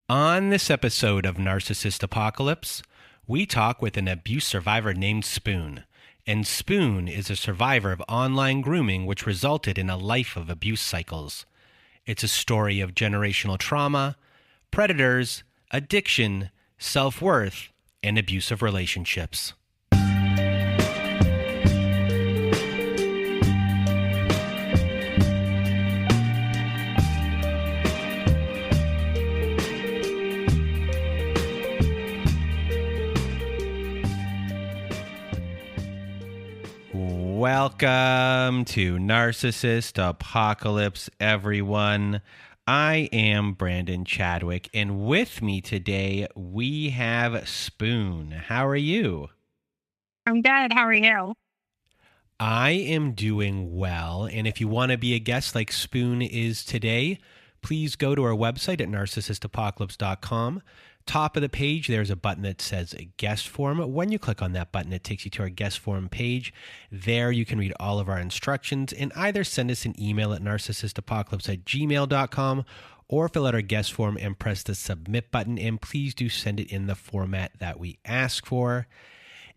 On this episode of Narcissist Apocalypse, we talk with an abuse survivor named Spoon. And Spoon is a survivor of online grooming which resulted in a life of abuse cycles. It's a story of generational trauma, predators, addiction, self-worth, and abusive relationships. Welcome to Narcissist Apocalypse, everyone. I am Brandon Chadwick, and with me today we have Spoon. How are you? I'm good. How are you? I am doing well, and if you want to be a guest like Spoon is today, please go to our website at narcissistapocalypse.com. Top of the page, there's a button that says guest form. When you click on that button, it takes you to our guest form page. There you can read all of our instructions and either send us an email at narcissistapocalypse@gmail.com or fill out our guest form and press the submit button. And please do send it in the format that we ask for.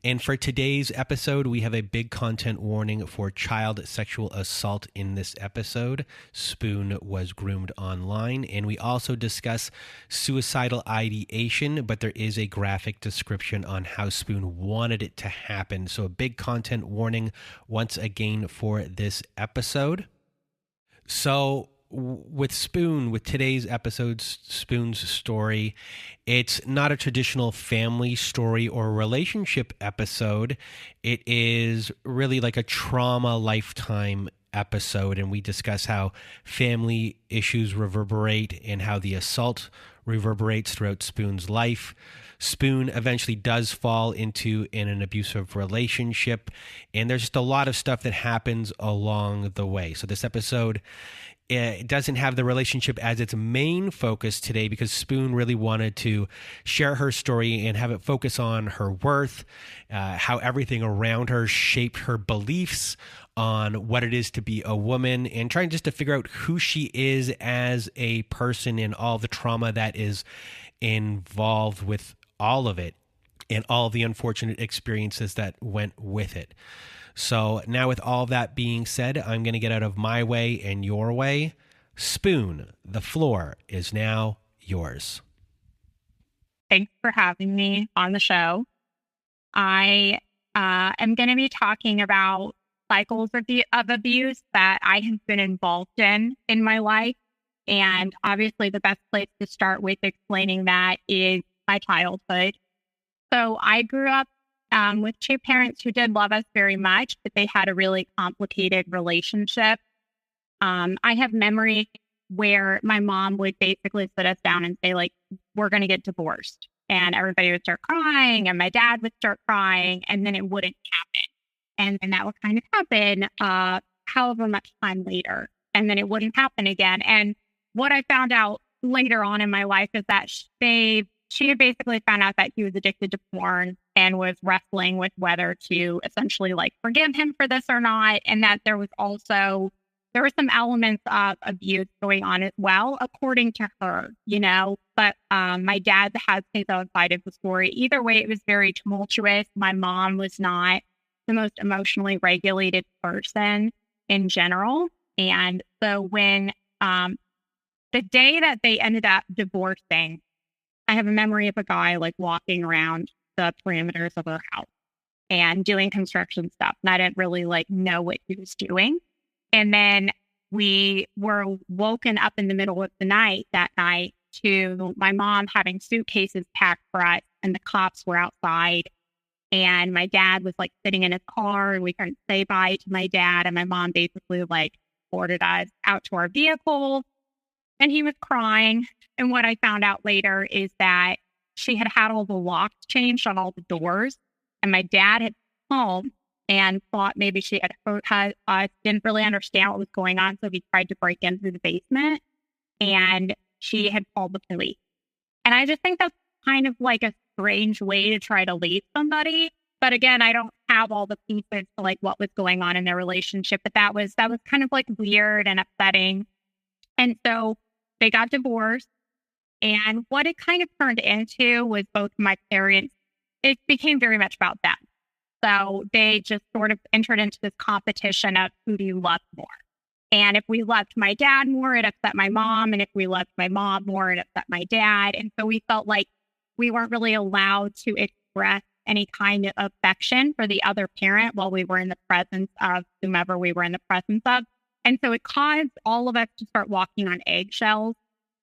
And for today's episode, we have a big content warning for child sexual assault in this episode. Spoon was groomed online. And we also discuss suicidal ideation, but there is a graphic description on how Spoon wanted it to happen. So a big content warning once again for this episode. So with today's episode's Spoon's story, it's not a traditional family story or relationship episode. It is really like a trauma lifetime episode, and we discuss how family issues reverberate and how the assault reverberates throughout Spoon's life. Spoon eventually does fall into an abusive relationship, and there's just a lot of stuff that happens along the way. So this episode, it doesn't have the relationship as its main focus today because Spoon really wanted to share her story and have it focus on her worth, how everything around her shaped her beliefs on what it is to be a woman, and trying just to figure out who she is as a person and all the trauma that is involved with all of it and all the unfortunate experiences that went with it. So now with all that being said, I'm going to get out of my way and your way. Spoon, the floor is now yours. Thanks for having me on the show. I am going to be talking about cycles of abuse that I have been involved in my life. And obviously, the best place to start with explaining that is my childhood. So I grew up with two parents who did love us very much, but they had a really complicated relationship. I have memories where my mom would basically sit us down and say, like, we're going to get divorced. And everybody would start crying, and my dad would start crying, and then it wouldn't happen. And then that would kind of happen however much time later, and then it wouldn't happen again. And what I found out later on in my life is that she had basically found out that he was addicted to porn and was wrestling with whether to essentially like forgive him for this or not. And that there were some elements of abuse going on as well, according to her, but my dad has his own side of the story. Either way, it was very tumultuous. My mom was not the most emotionally regulated person in general. And so when the day that they ended up divorcing, I have a memory of a guy like walking around the parameters of our house and doing construction stuff. And I didn't really like know what he was doing. And then we were woken up in the middle of the night that night to my mom having suitcases packed for us, and the cops were outside. And my dad was like sitting in his car, and we couldn't say bye to my dad. And my mom basically like ordered us out to our vehicle, and he was crying. And what I found out later is that she had had all the locks changed on all the doors. And my dad had come home and thought maybe she had hurt us, didn't really understand what was going on. So he tried to break in through the basement, and she had called the police. And I just think that's kind of like a strange way to try to lead somebody. But again, I don't have all the pieces to like what was going on in their relationship. But that was kind of like weird and upsetting. And so they got divorced. And what it kind of turned into was both my parents, it became very much about them. So they just sort of entered into this competition of who do you love more. And if we loved my dad more, it upset my mom. And if we loved my mom more, it upset my dad. And so we felt like we weren't really allowed to express any kind of affection for the other parent while we were in the presence of whomever we were in the presence of. And so it caused all of us to start walking on eggshells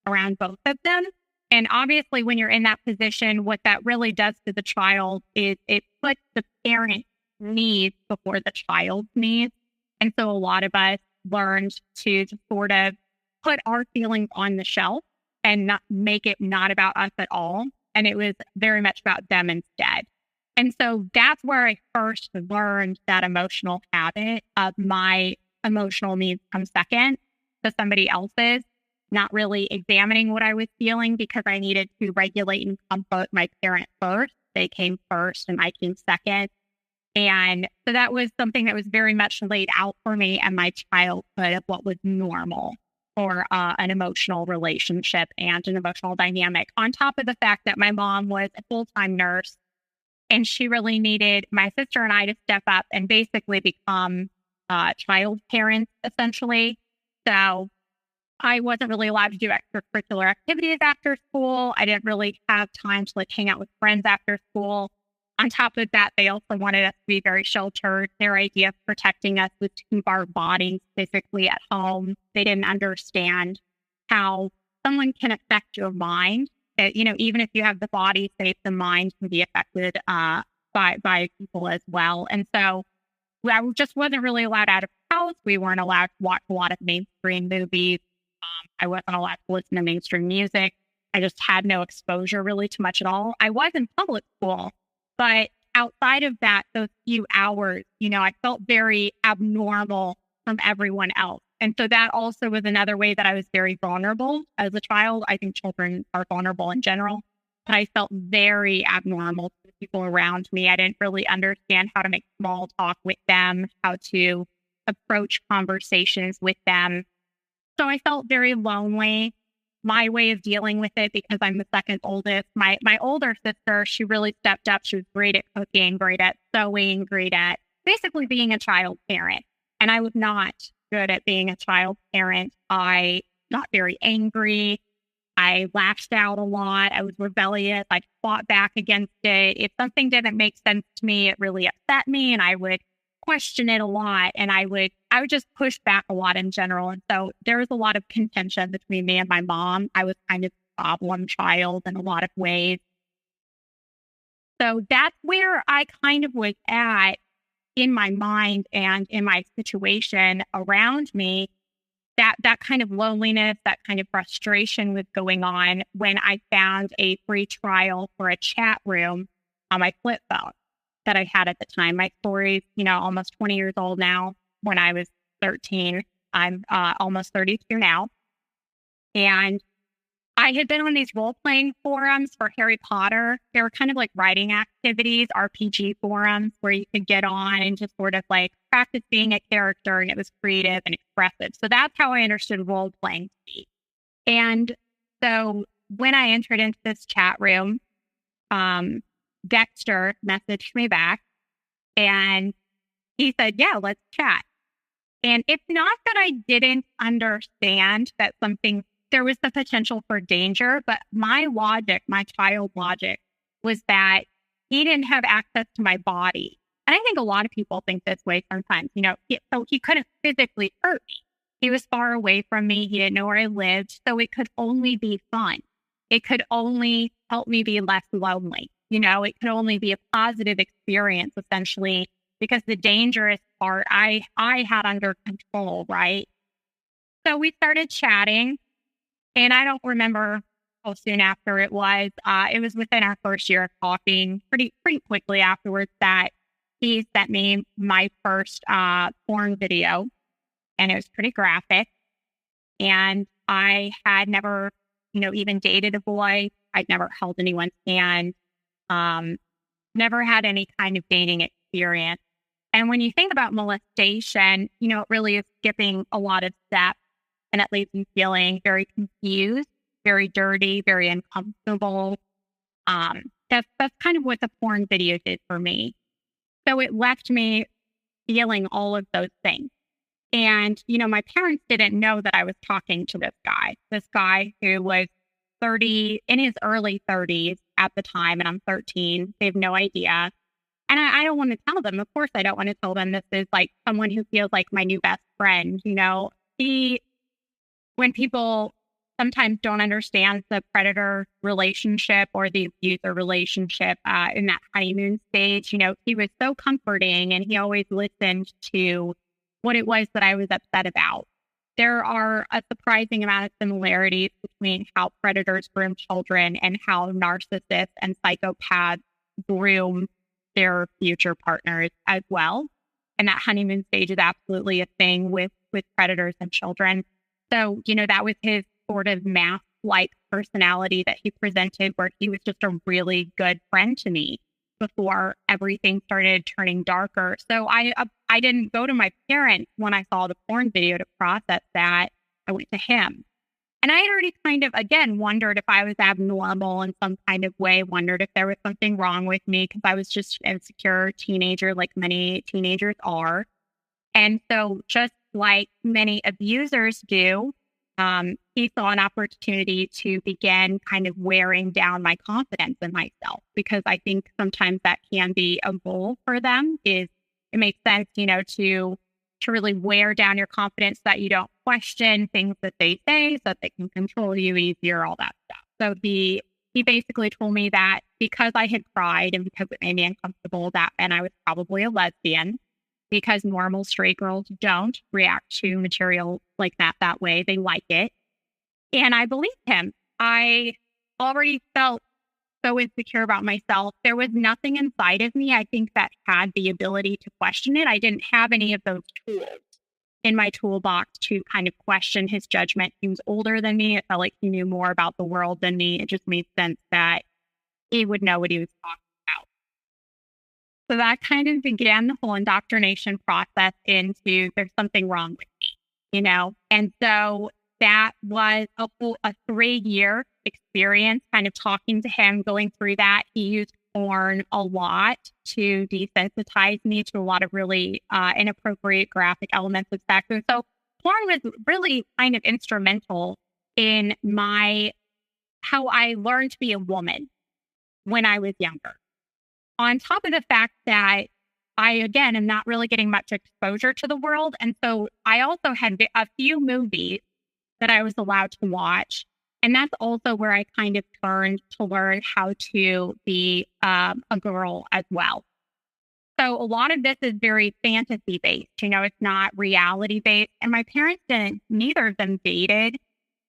around both of them. And obviously, when you're in that position, what that really does to the child is it puts the parent's needs before the child's needs. And so a lot of us learned to just sort of put our feelings on the shelf and not make it not about us at all. And it was very much about them instead. And so that's where I first learned that emotional habit of my emotional needs come second to somebody else's, not really examining what I was feeling because I needed to regulate and comfort my parent first. They came first and I came second. And so that was something that was very much laid out for me in my childhood of what was normal for an emotional relationship and an emotional dynamic. On top of the fact that my mom was a full-time nurse and she really needed my sister and I to step up and basically become child parents, essentially. So I wasn't really allowed to do extracurricular activities after school. I didn't really have time to hang out with friends after school. On top of that, they also wanted us to be very sheltered. Their idea of protecting us was to keep our bodies physically at home. They didn't understand how someone can affect your mind. That, even if you have the body safe, the mind can be affected by people as well. And so I just wasn't really allowed out of the house. We weren't allowed to watch a lot of mainstream movies. I wasn't allowed to listen to mainstream music. I just had no exposure really to much at all. I was in public school, but outside of that, those few hours, I felt very abnormal from everyone else. And so that also was another way that I was very vulnerable as a child. I think children are vulnerable in general, but I felt very abnormal to the people around me. I didn't really understand how to make small talk with them, how to approach conversations with them. So I felt very lonely. My way of dealing with it, because I'm the second oldest, my older sister, she really stepped up. She was great at cooking, great at sewing, great at basically being a child parent. And I was not good at being a child parent. I got very angry. I lashed out a lot. I was rebellious. I fought back against it. If something didn't make sense to me, it really upset me, and I would question it a lot, and I would just push back a lot in general. And so there was a lot of contention between me and my mom. I was kind of a problem child in a lot of ways. So that's where I kind of was at in my mind and in my situation around me. That kind of loneliness, that kind of frustration was going on when I found a free trial for a chat room on my flip phone that I had at the time. My story's, almost 20 years old now. When I was 13, I'm almost 32 now. And I had been on these role-playing forums for Harry Potter. They were kind of like writing activities, RPG forums, where you could get on and just sort of like practice being a character, and it was creative and expressive. So that's how I understood role-playing to be. And so when I entered into this chat room, Dexter messaged me back and he said, "Yeah, let's chat." And it's not that I didn't understand that there was the potential for danger, but my logic, my child logic, was that he didn't have access to my body. And I think a lot of people think this way sometimes, so he couldn't physically hurt me. He was far away from me. He didn't know where I lived. So it could only be fun. It could only help me be less lonely. It could only be a positive experience, essentially, because the dangerous part I had under control, right? So we started chatting, and I don't remember how soon after it was. It was within our first year of talking, pretty quickly afterwards, that he sent me my first porn video, and it was pretty graphic. And I had never, even dated a boy. I'd never held anyone's hand. Never had any kind of dating experience. And when you think about molestation, it really is skipping a lot of steps, and it leaves you feeling very confused very dirty, very uncomfortable. That's kind of what the porn video did for me. So it left me feeling all of those things. And, my parents didn't know that I was talking to this guy who was in his early 30s at the time, and I'm 13. They have no idea. And I don't want to tell them. Of course, I don't want to tell them this is like someone who feels like my new best friend. When people sometimes don't understand the predator relationship or the abuser relationship in that honeymoon stage, he was so comforting and he always listened to what it was that I was upset about. There are a surprising amount of similarities between how predators groom children and how narcissists and psychopaths groom their future partners as well. And that honeymoon stage is absolutely a thing with predators and children. So, that was his sort of mask-like personality that he presented, where he was just a really good friend to me before everything started turning darker. So I didn't go to my parents when I saw the porn video to process that. I went to him. And I had already kind of, again, wondered if I was abnormal in some kind of way, wondered if there was something wrong with me because I was just an insecure teenager like many teenagers are. And so just like many abusers do, he saw an opportunity to begin kind of wearing down my confidence in myself, because I think sometimes that can be a goal for them. It makes sense, to really wear down your confidence so that you don't question things that they say, so that they can control you easier, all that stuff. So he basically told me that because I had cried and because it made me uncomfortable, that meant I was probably a lesbian, because normal straight girls don't react to material like that way. They like it. And I believed him. I already felt so insecure about myself. There was nothing inside of me, I think, that had the ability to question it. I didn't have any of those tools in my toolbox to kind of question his judgment. He was older than me. It felt like he knew more about the world than me. It just made sense that he would know what he was talking about. So that kind of began the whole indoctrination process into there's something wrong with me, And so that was a 3-year experience, kind of talking to him, going through that. He used porn a lot to desensitize me to a lot of really inappropriate graphic elements of sex. And so porn was really kind of instrumental in how I learned to be a woman when I was younger. On top of the fact that I, again, am not really getting much exposure to the world. And so I also had a few movies that I was allowed to watch. And that's also where I kind of turned to learn how to be a girl as well. So a lot of this is very fantasy based, it's not reality based. And my parents neither of them dated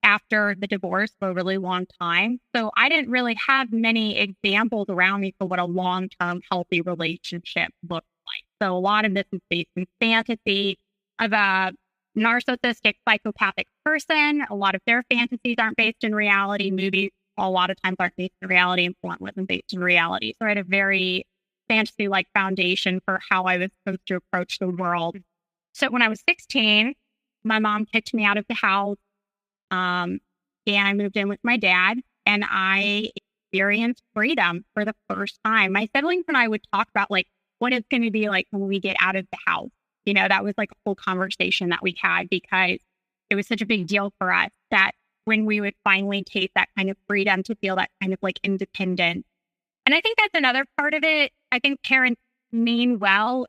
after the divorce for a really long time. So I didn't really have many examples around me for what a long-term healthy relationship looks like. So a lot of this is based in fantasy of a narcissistic psychopathic person. A lot of their fantasies aren't based in reality. Movies a lot of times aren't based in reality, and porn wasn't based in reality. So I had a very fantasy-like foundation for how I was supposed to approach the world. So when I was 16, my mom kicked me out of the house. And I moved in with my dad, and I experienced freedom for the first time. My siblings and I would talk about what it's going to be like when we get out of the house. That was like a whole conversation that we had, because it was such a big deal for us that when we would finally taste that kind of freedom, to feel that kind of independence. And I think that's another part of it. I think parents mean well.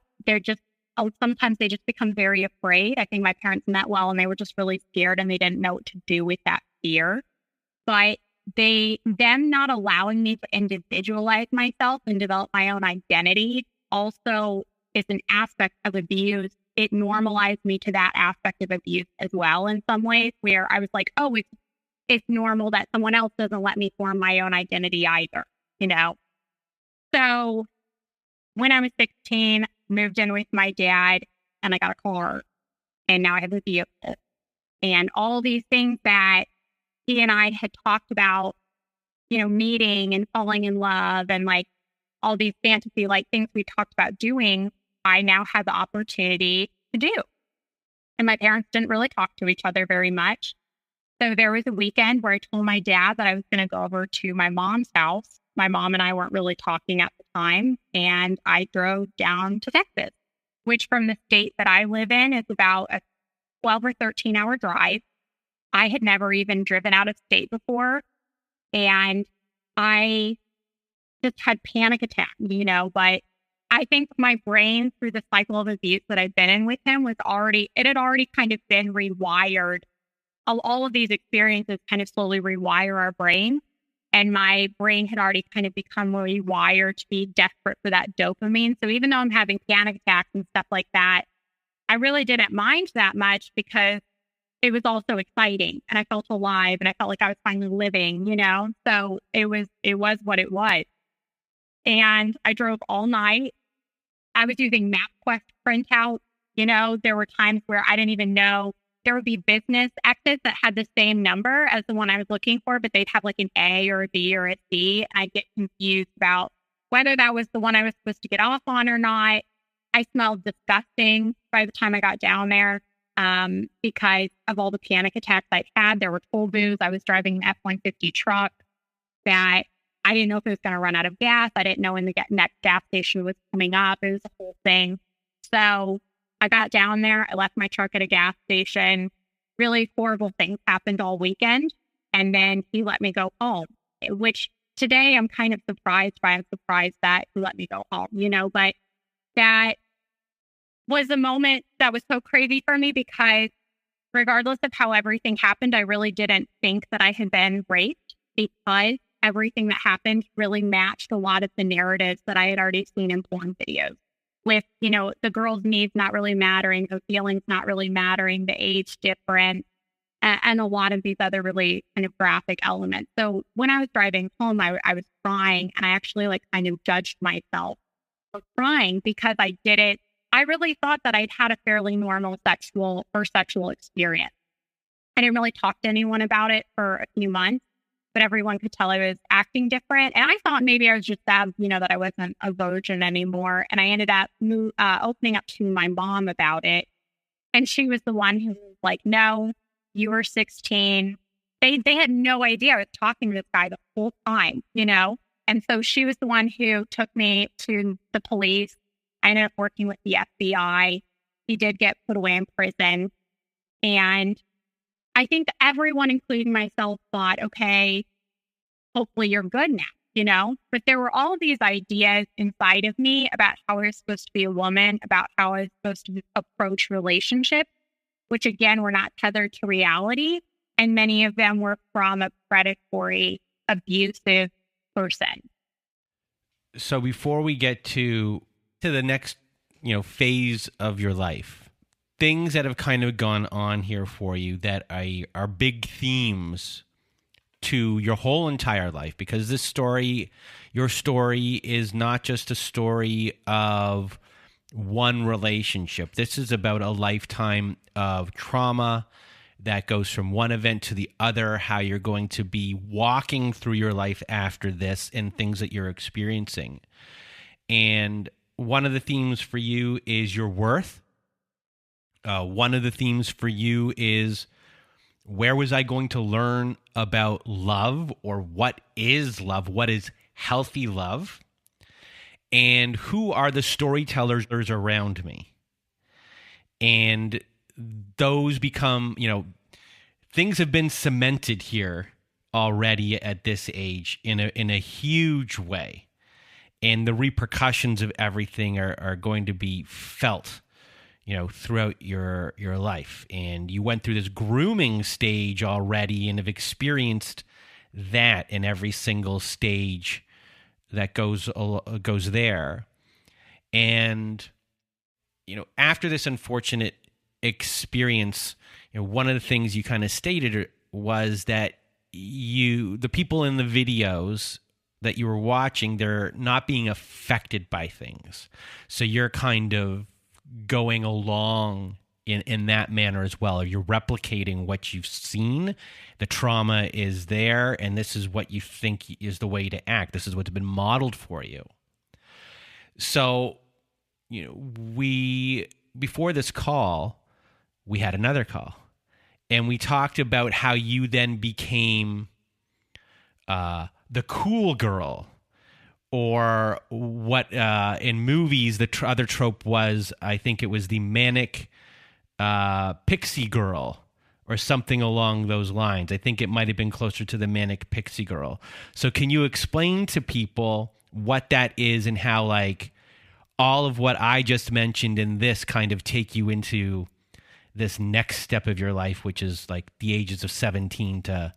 Sometimes they just become very afraid. I think my parents meant well, and they were just really scared, and they didn't know what to do with that fear. But them not allowing me to individualize myself and develop my own identity also is an aspect of abuse. It normalized me to that aspect of abuse as well in some ways, where I was like, oh, it's normal that someone else doesn't let me form my own identity either, So when I was 16, moved in with my dad, and I got a car, and now I have a vehicle. And all these things that he and I had talked about, meeting and falling in love, and all these fantasy things we talked about doing, I now have the opportunity to do. And my parents didn't really talk to each other very much. So there was a weekend where I told my dad that I was going to go over to my mom's house. My mom and I weren't really talking at the time. And I drove down to Texas, which from the state that I live in is about a 12 or 13-hour drive. I had never even driven out of state before. And I just had panic attacks, but I think my brain through the cycle of abuse that I've been in with him it had already kind of been rewired. All of these experiences kind of slowly rewire our brain. And my brain had already kind of become rewired to be desperate for that dopamine. So even though I'm having panic attacks and stuff like that, I really didn't mind that much because it was also exciting and I felt alive and I felt like I was finally living, So it was what it was. And I drove all night. I was using MapQuest printout. There were times where I didn't even know there would be business exits that had the same number as the one I was looking for, but they'd have like an A or a B or a C. I'd get confused about whether that was the one I was supposed to get off on or not. I smelled disgusting by the time I got down there because of all the panic attacks I'd had. There were toll booths. I was driving an F-150 truck that I didn't know if it was going to run out of gas. I didn't know when the next gas station was coming up. It was a whole thing. So I got down there. I left my truck at a gas station. Really horrible things happened all weekend. And then he let me go home, which today I'm kind of surprised by. I'm surprised that he let me go home, but that was a moment that was so crazy for me because regardless of how everything happened, I really didn't think that I had been raped because everything that happened really matched a lot of the narratives that I had already seen in porn videos with, the girl's needs not really mattering, the feelings not really mattering, the age difference, and a lot of these other really kind of graphic elements. So when I was driving home, I was crying and I actually kind of judged myself for crying because I really thought that I'd had a fairly normal sexual experience. I didn't really talk to anyone about it for a few months, but everyone could tell I was acting different. And I thought maybe I was just sad, that I wasn't a virgin anymore. And I ended up opening up to my mom about it. And she was the one who was like, no, you were 16. They had no idea I was talking to this guy the whole time, And so she was the one who took me to the police. I ended up working with the FBI. He did get put away in prison. And I think everyone, including myself, thought, okay, hopefully you're good now, But there were all these ideas inside of me about how I was supposed to be a woman, about how I was supposed to approach relationships, which again, were not tethered to reality. And many of them were from a predatory, abusive person. So before we get to the next, phase of your life, things that have kind of gone on here for you that are big themes to your whole entire life, because your story is not just a story of one relationship. This is about a lifetime of trauma that goes from one event to the other, how you're going to be walking through your life after this and things that you're experiencing. And one of the themes for you is your worth. One of the themes for you is, where was I going to learn about love, or what is love? What is healthy love? And who are the storytellers around me? And those become, things have been cemented here already at this age in a huge way. And the repercussions of everything are going to be felt, throughout your life. And you went through this grooming stage already and have experienced that in every single stage that goes there. And, after this unfortunate experience, one of the things you kind of stated was that the people in the videos that you were watching, they're not being affected by things. So you're kind of going along in that manner as well. You're replicating what you've seen. The trauma is there, and this is what you think is the way to act. This is what's been modeled for you. So, before this call, we had another call. And we talked about how you then became the cool girl, or what in movies the other trope was, I think it was the manic pixie girl or something along those lines. I think it might have been closer to the manic pixie girl. So can you explain to people what that is and how like all of what I just mentioned in this kind of take you into this next step of your life, which is like the ages of 17 to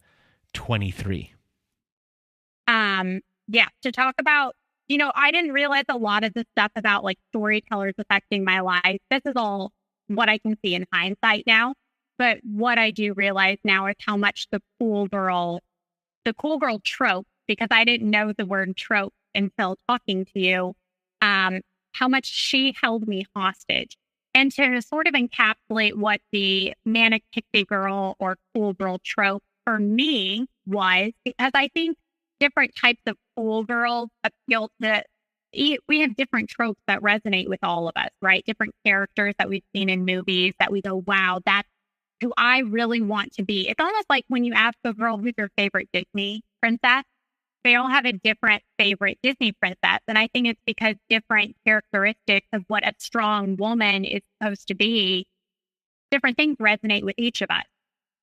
23? Yeah, to talk about, I didn't realize a lot of the stuff about like storytellers affecting my life. This is all what I can see in hindsight now. But what I do realize now is how much the cool girl trope, because I didn't know the word trope until talking to you, how much she held me hostage. And to sort of encapsulate what the manic pixie girl or cool girl trope for me was, because I think different types of cool girls appeal to, we have different tropes that resonate with all of us, right? Different characters that we've seen in movies that we go, wow, that's who I really want to be. It's almost like when you ask a girl who's your favorite Disney princess, they all have a different favorite Disney princess. And I think it's because different characteristics of what a strong woman is supposed to be, different things resonate with each of us.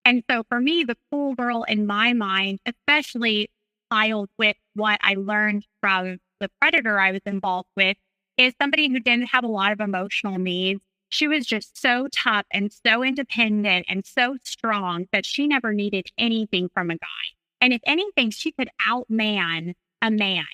And so for me, the cool girl in my mind, especially filed with what I learned from the predator I was involved with, is somebody who didn't have a lot of emotional needs. She was just so tough and so independent and so strong that she never needed anything from a guy. And if anything, she could outman a man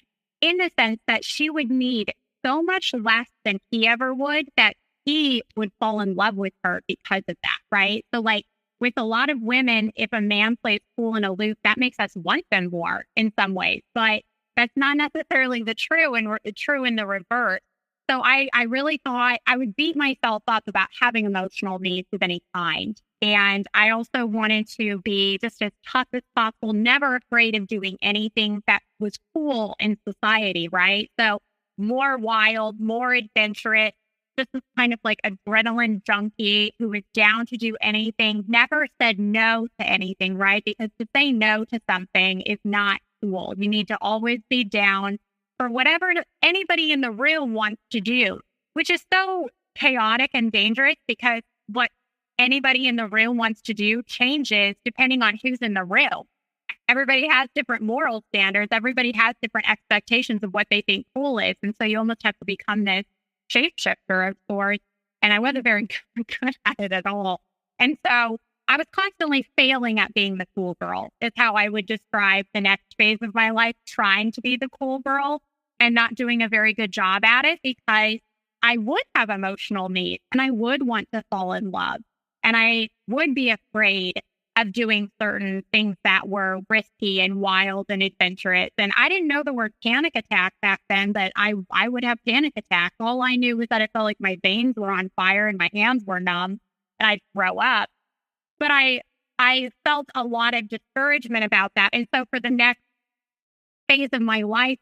in the sense that she would need so much less than he ever would that he would fall in love with her because of that, right? So like with a lot of women, if a man plays cool and aloof, that makes us want them more in some ways. But that's not necessarily the true in the reverse. So I really thought I would beat myself up about having emotional needs of any kind. And I also wanted to be just as tough as possible, never afraid of doing anything that was cool in society, right? So more wild, more adventurous, just this kind of like adrenaline junkie who was down to do anything, never said no to anything, right? Because to say no to something is not cool. You need to always be down for whatever anybody in the room wants to do, which is so chaotic and dangerous because what anybody in the room wants to do changes depending on who's in the room. Everybody has different moral standards. Everybody has different expectations of what they think cool is. And so you almost have to become this shapeshifter of sorts. And I wasn't very good at it at all. And so I was constantly failing at being the cool girl, is how I would describe the next phase of my life, trying to be the cool girl and not doing a very good job at it because I would have emotional needs and I would want to fall in love. And I would be afraid of doing certain things that were risky and wild and adventurous. And I didn't know the word panic attack back then, but I would have panic attacks. All I knew was that it felt like my veins were on fire and my hands were numb and I'd throw up. But I felt a lot of discouragement about that. And so for the next phase of my life,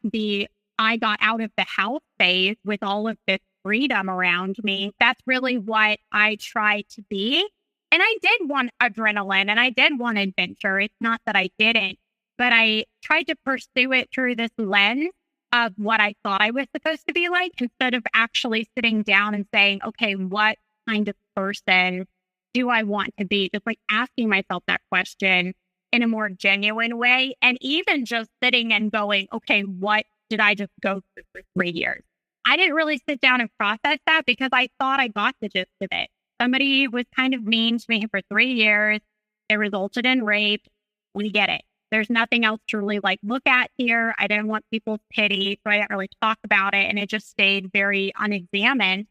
I got out of the house phase with all of this freedom around me. That's really what I tried to be. And I did want adrenaline and I did want adventure. It's not that I didn't, but I tried to pursue it through this lens of what I thought I was supposed to be like, instead of actually sitting down and saying, okay, what kind of person do I want to be? Just like asking myself that question in a more genuine way. And even just sitting and going, okay, what did I just go through for 3 years? I didn't really sit down and process that because I thought I got the gist of it. Somebody was kind of mean to me for 3 years. It resulted in rape. We get it. There's nothing else to really like look at here. I didn't want people's pity, so I didn't really talk about it. And it just stayed very unexamined.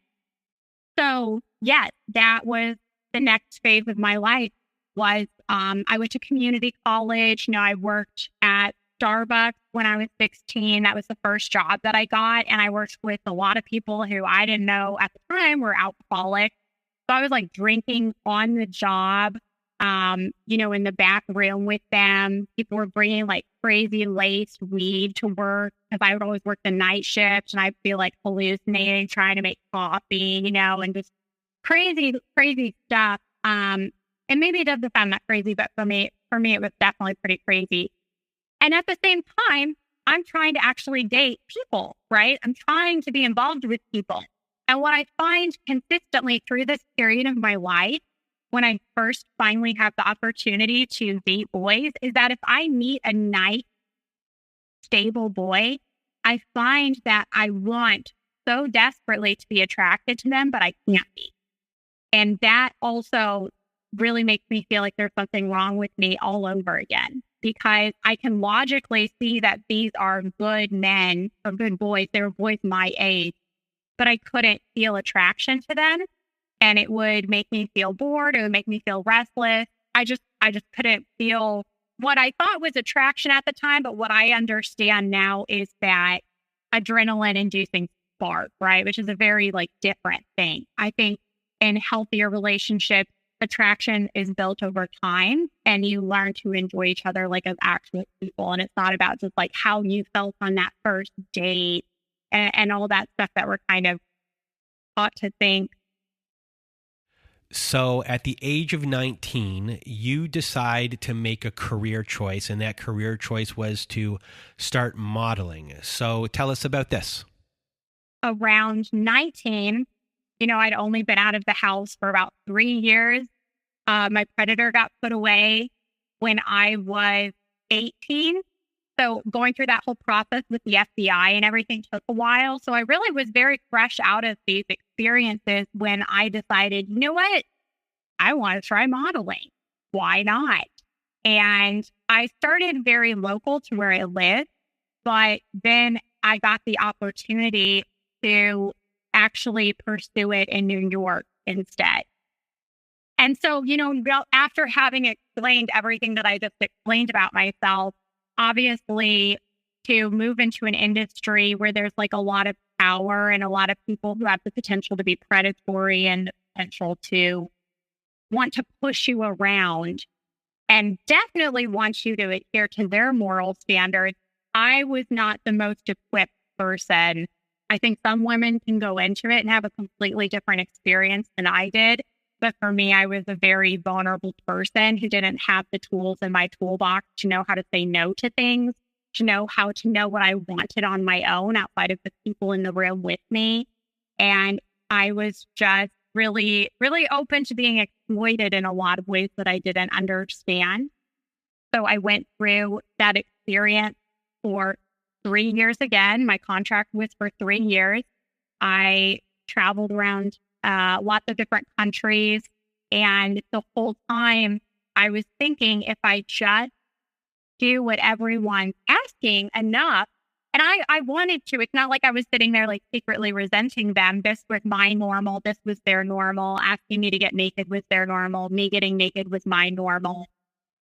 So yes, that was the next phase of my life was I went to community college. I worked at Starbucks when I was 16. That was the first job that I got. And I worked with a lot of people who I didn't know at the time were alcoholics. So I was like drinking on the job, in the back room with them. People were bringing like crazy laced weed to work because I would always work the night shift and I'd be like hallucinating, trying to make coffee, and just crazy, crazy stuff. And And maybe it doesn't sound that crazy, but for me, it was definitely pretty crazy. And at the same time, I'm trying to actually date people, right? I'm trying to be involved with people. And what I find consistently through this period of my life, when I first finally have the opportunity to date boys, is that if I meet a nice, stable boy, I find that I want so desperately to be attracted to them, but I can't be. And that also really makes me feel like there's something wrong with me all over again, because I can logically see that these are good men or good boys. They were boys my age, but I couldn't feel attraction to them. And it would make me feel bored. It would make me feel restless. I just couldn't feel what I thought was attraction at the time. But what I understand now is that adrenaline inducing spark, right? Which is a very different thing. I think in healthier relationships, attraction is built over time and you learn to enjoy each other as actual people. And it's not about just how you felt on that first date and all that stuff that we're kind of taught to think. So at the age of 19, you decide to make a career choice, and that career choice was to start modeling. So tell us about this. Around 19, I'd only been out of the house for about 3 years. My predator got put away when I was 18. So going through that whole process with the FBI and everything took a while. So I really was very fresh out of these experiences when I decided, you know what? I want to try modeling. Why not? And I started very local to where I live, but then I got the opportunity to actually pursue it in New York instead. And so, after having explained everything that I just explained about myself, obviously to move into an industry where there's a lot of power and a lot of people who have the potential to be predatory and the potential to want to push you around and definitely want you to adhere to their moral standards, I was not the most equipped person. I think some women can go into it and have a completely different experience than I did. But for me, I was a very vulnerable person who didn't have the tools in my toolbox to know how to say no to things, to know how to know what I wanted on my own outside of the people in the room with me. And I was just really, really open to being exploited in a lot of ways that I didn't understand. So I went through that experience for 3 years again. My contract was for 3 years. I traveled around lots of different countries. And the whole time I was thinking, if I just do what everyone's asking enough, and I wanted to, it's not like I was sitting there secretly resenting them. This was my normal. This was their normal. Asking me to get naked was their normal. Me getting naked was my normal.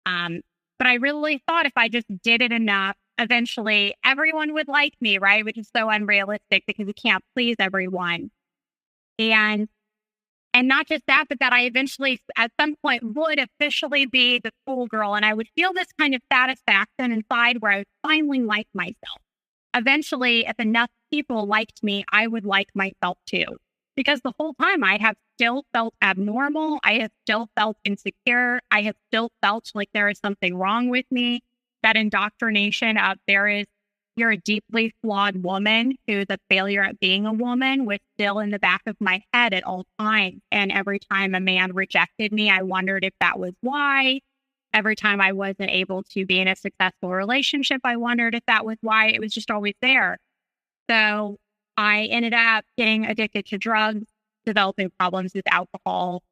But I really thought if I just did it enough, eventually everyone would like me, right? Which is so unrealistic because you can't please everyone. And not just that, but that I eventually, at some point, would officially be the cool girl. And I would feel this kind of satisfaction inside where I would finally like myself. Eventually, if enough people liked me, I would like myself too. Because the whole time I have still felt abnormal. I have still felt insecure. I have still felt like there is something wrong with me. That indoctrination of you're a deeply flawed woman who's a failure at being a woman was still in the back of my head at all times. And every time a man rejected me, I wondered if that was why. Every time I wasn't able to be in a successful relationship, I wondered if that was why. It was just always there. So I ended up getting addicted to drugs, developing problems with alcohol.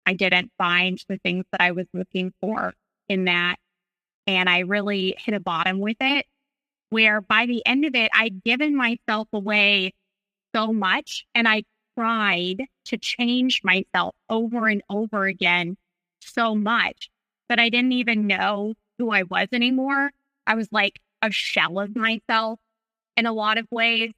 I didn't find the things that I was looking for in that. And I really hit a bottom with it, where by the end of it, I'd given myself away so much. And I tried to change myself over and over again so much that I didn't even know who I was anymore. I was like a shell of myself in a lot of ways.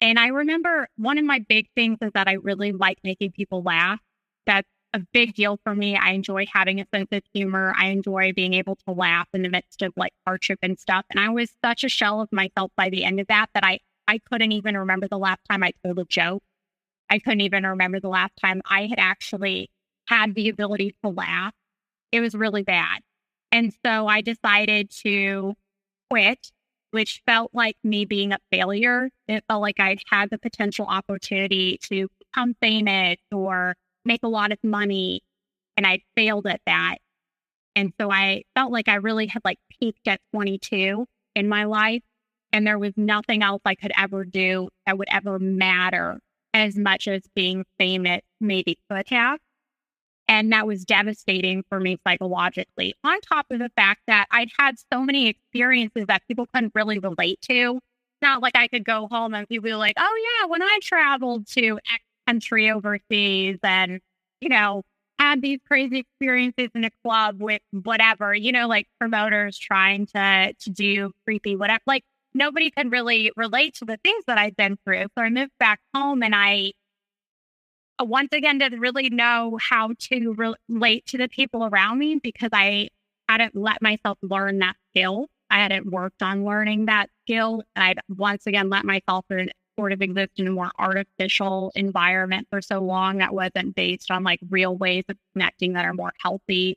And I remember one of my big things is that I really like making people laugh. That's a big deal for me. I enjoy having a sense of humor. I enjoy being able to laugh in the midst of hardship and stuff. And I was such a shell of myself by the end of that I couldn't even remember the last time I told a joke. I couldn't even remember the last time I had actually had the ability to laugh. It was really bad. And so I decided to quit, which felt like me being a failure. It felt like I'd had the potential opportunity to become famous or make a lot of money, and I failed at that. And so I felt like I really had like peaked at 22 in my life, and there was nothing else I could ever do that would ever matter as much as being famous maybe could have. And that was devastating for me psychologically, on top of the fact that I'd had so many experiences that people couldn't really relate to. Not like I could go home and people be like, oh yeah, when I traveled to X country overseas and, had these crazy experiences in a club with whatever, like promoters trying to do creepy whatever. Like nobody could really relate to the things that I'd been through. So I moved back home, and I once again didn't really know how to relate to the people around me because I hadn't let myself learn that skill. I hadn't worked on learning that skill. I'd once again let myself sort of exist in a more artificial environment for so long that wasn't based on like real ways of connecting that are more healthy.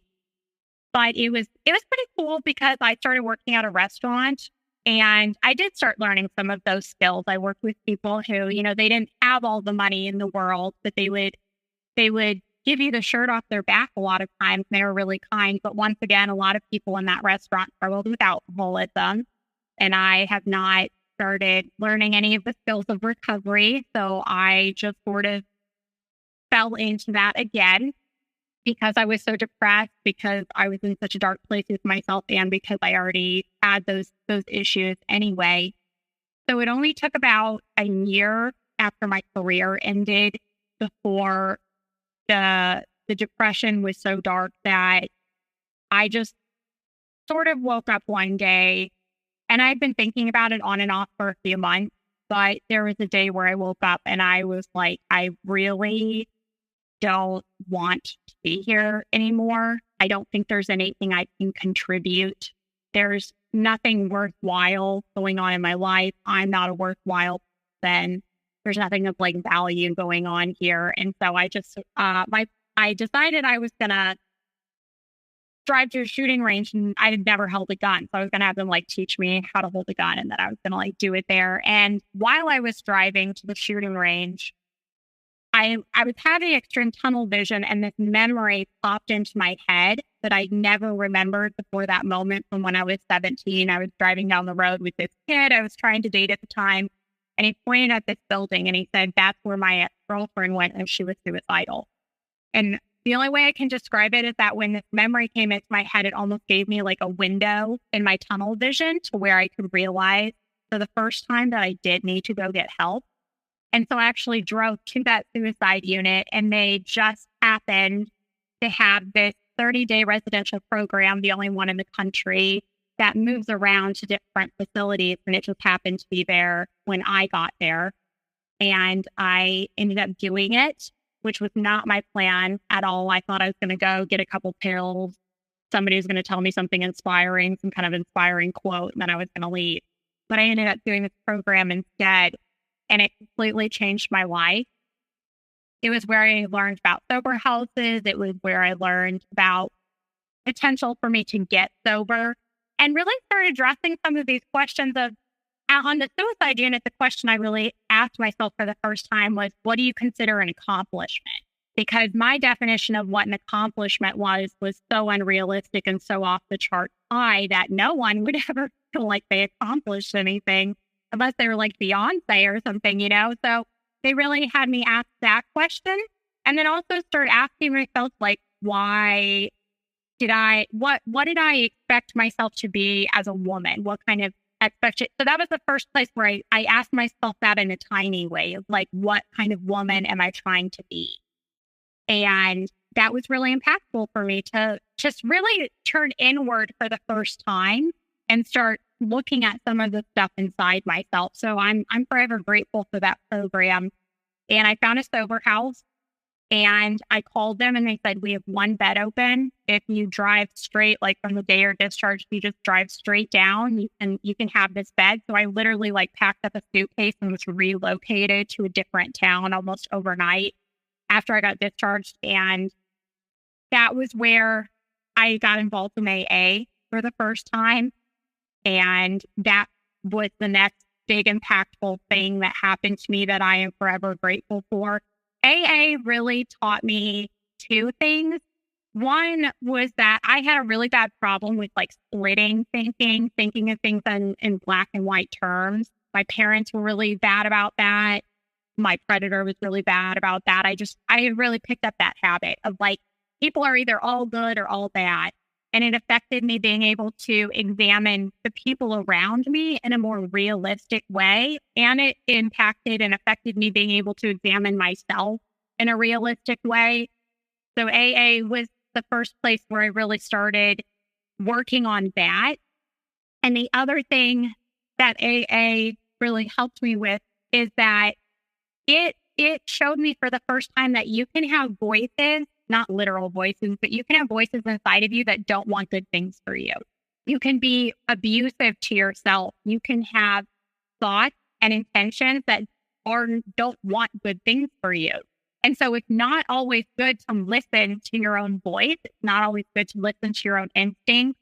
But it was pretty cool because I started working at a restaurant, and I did start learning some of those skills. I worked with people who, they didn't have all the money in the world, but they would give you the shirt off their back a lot of times. They were really kind. But once again, a lot of people in that restaurant struggled with alcoholism. And I have not started learning any of the skills of recovery. So I just sort of fell into that again because I was so depressed, because I was in such a dark place with myself, and because I already had those issues anyway. So it only took about a year after my career ended before the depression was so dark that I just sort of woke up one day, and I'd been thinking about it on and off for a few months, but there was a day where I woke up and I was like, I really don't want to be here anymore. I don't think there's anything I can contribute. There's nothing worthwhile going on in my life. I'm not a worthwhile person. There's nothing of like value going on here. And so I just, I decided I was going to drive to a shooting range, and I had never held a gun. So I was going to have them like teach me how to hold a gun, and then I was going to like do it there. And while I was driving to the shooting range, I was having extreme tunnel vision, and this memory popped into my head that I never remembered before that moment from when I was 17. I was driving down the road with this kid I was trying to date at the time, and he pointed at this building and he said, that's where my ex-girlfriend went and she was suicidal. And the only way I can describe it is that when this memory came into my head, it almost gave me like a window in my tunnel vision to where I could realize for the first time that I did need to go get help. And so I actually drove to that suicide unit, and they just happened to have this 30-day residential program, the only one in the country, that moves around to different facilities. And it just happened to be there when I got there. And I ended up doing it, which was not my plan at all. I thought I was going to go get a couple pills. Somebody was going to tell me something inspiring, some kind of inspiring quote, and then I was going to leave. But I ended up doing this program instead, and it completely changed my life. It was where I learned about sober houses. It was where I learned about potential for me to get sober, and really started addressing some of these questions of, on the suicide unit, the question I really asked myself for the first time was, what do you consider an accomplishment? Because my definition of what an accomplishment was so unrealistic and so off the chart high that no one would ever feel like they accomplished anything unless they were like Beyonce or something, So they really had me ask that question, and then also start asking myself, like, what did I expect myself to be as a woman? What kind of expectation? So that was the first place where I asked myself that in a tiny way of like, what kind of woman am I trying to be? And that was really impactful for me to just really turn inward for the first time and start looking at some of the stuff inside myself. So I'm forever grateful for that program. And I found a sober house, and I called them, and they said, we have one bed open. If you drive straight, like from the day you're discharged, you just drive straight down, you can have this bed. So I literally like packed up a suitcase and was relocated to a different town almost overnight after I got discharged. And that was where I got involved in AA for the first time. And that was the next big impactful thing that happened to me that I am forever grateful for. AA really taught me two things. One was that I had a really bad problem with like splitting thinking of things in black and white terms. My parents were really bad about that. My predator was really bad about that. I really picked up that habit of like, people are either all good or all bad. And it affected me being able to examine the people around me in a more realistic way. And it impacted and affected me being able to examine myself in a realistic way. So AA was the first place where I really started working on that. And the other thing that AA really helped me with is that it showed me for the first time that you can have voices, not literal voices, but you can have voices inside of you that don't want good things for you. You can be abusive to yourself. You can have thoughts and intentions that don't want good things for you. And so it's not always good to listen to your own voice. It's not always good to listen to your own instincts.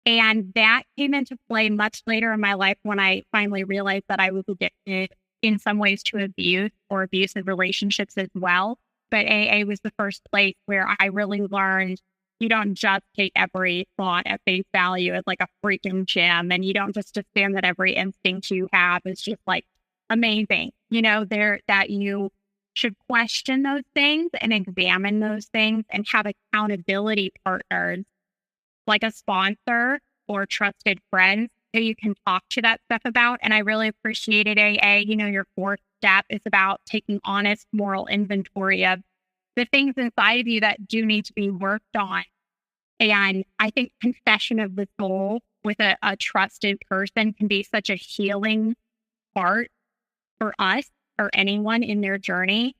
And that came into play much later in my life when I finally realized that I was addicted in some ways to abuse or abusive relationships as well. But AA was the first place where I really learned you don't just take every thought at face value as like a freaking gem. And you don't just assume that every instinct you have is just like amazing. That you should question those things and examine those things and have accountability partners like a sponsor or trusted friends who you can talk to that stuff about. And I really appreciated AA. Your fourth step is about taking honest moral inventory of the things inside of you that do need to be worked on. And I think confession of the soul with a trusted person can be such a healing part for us or anyone in their journey.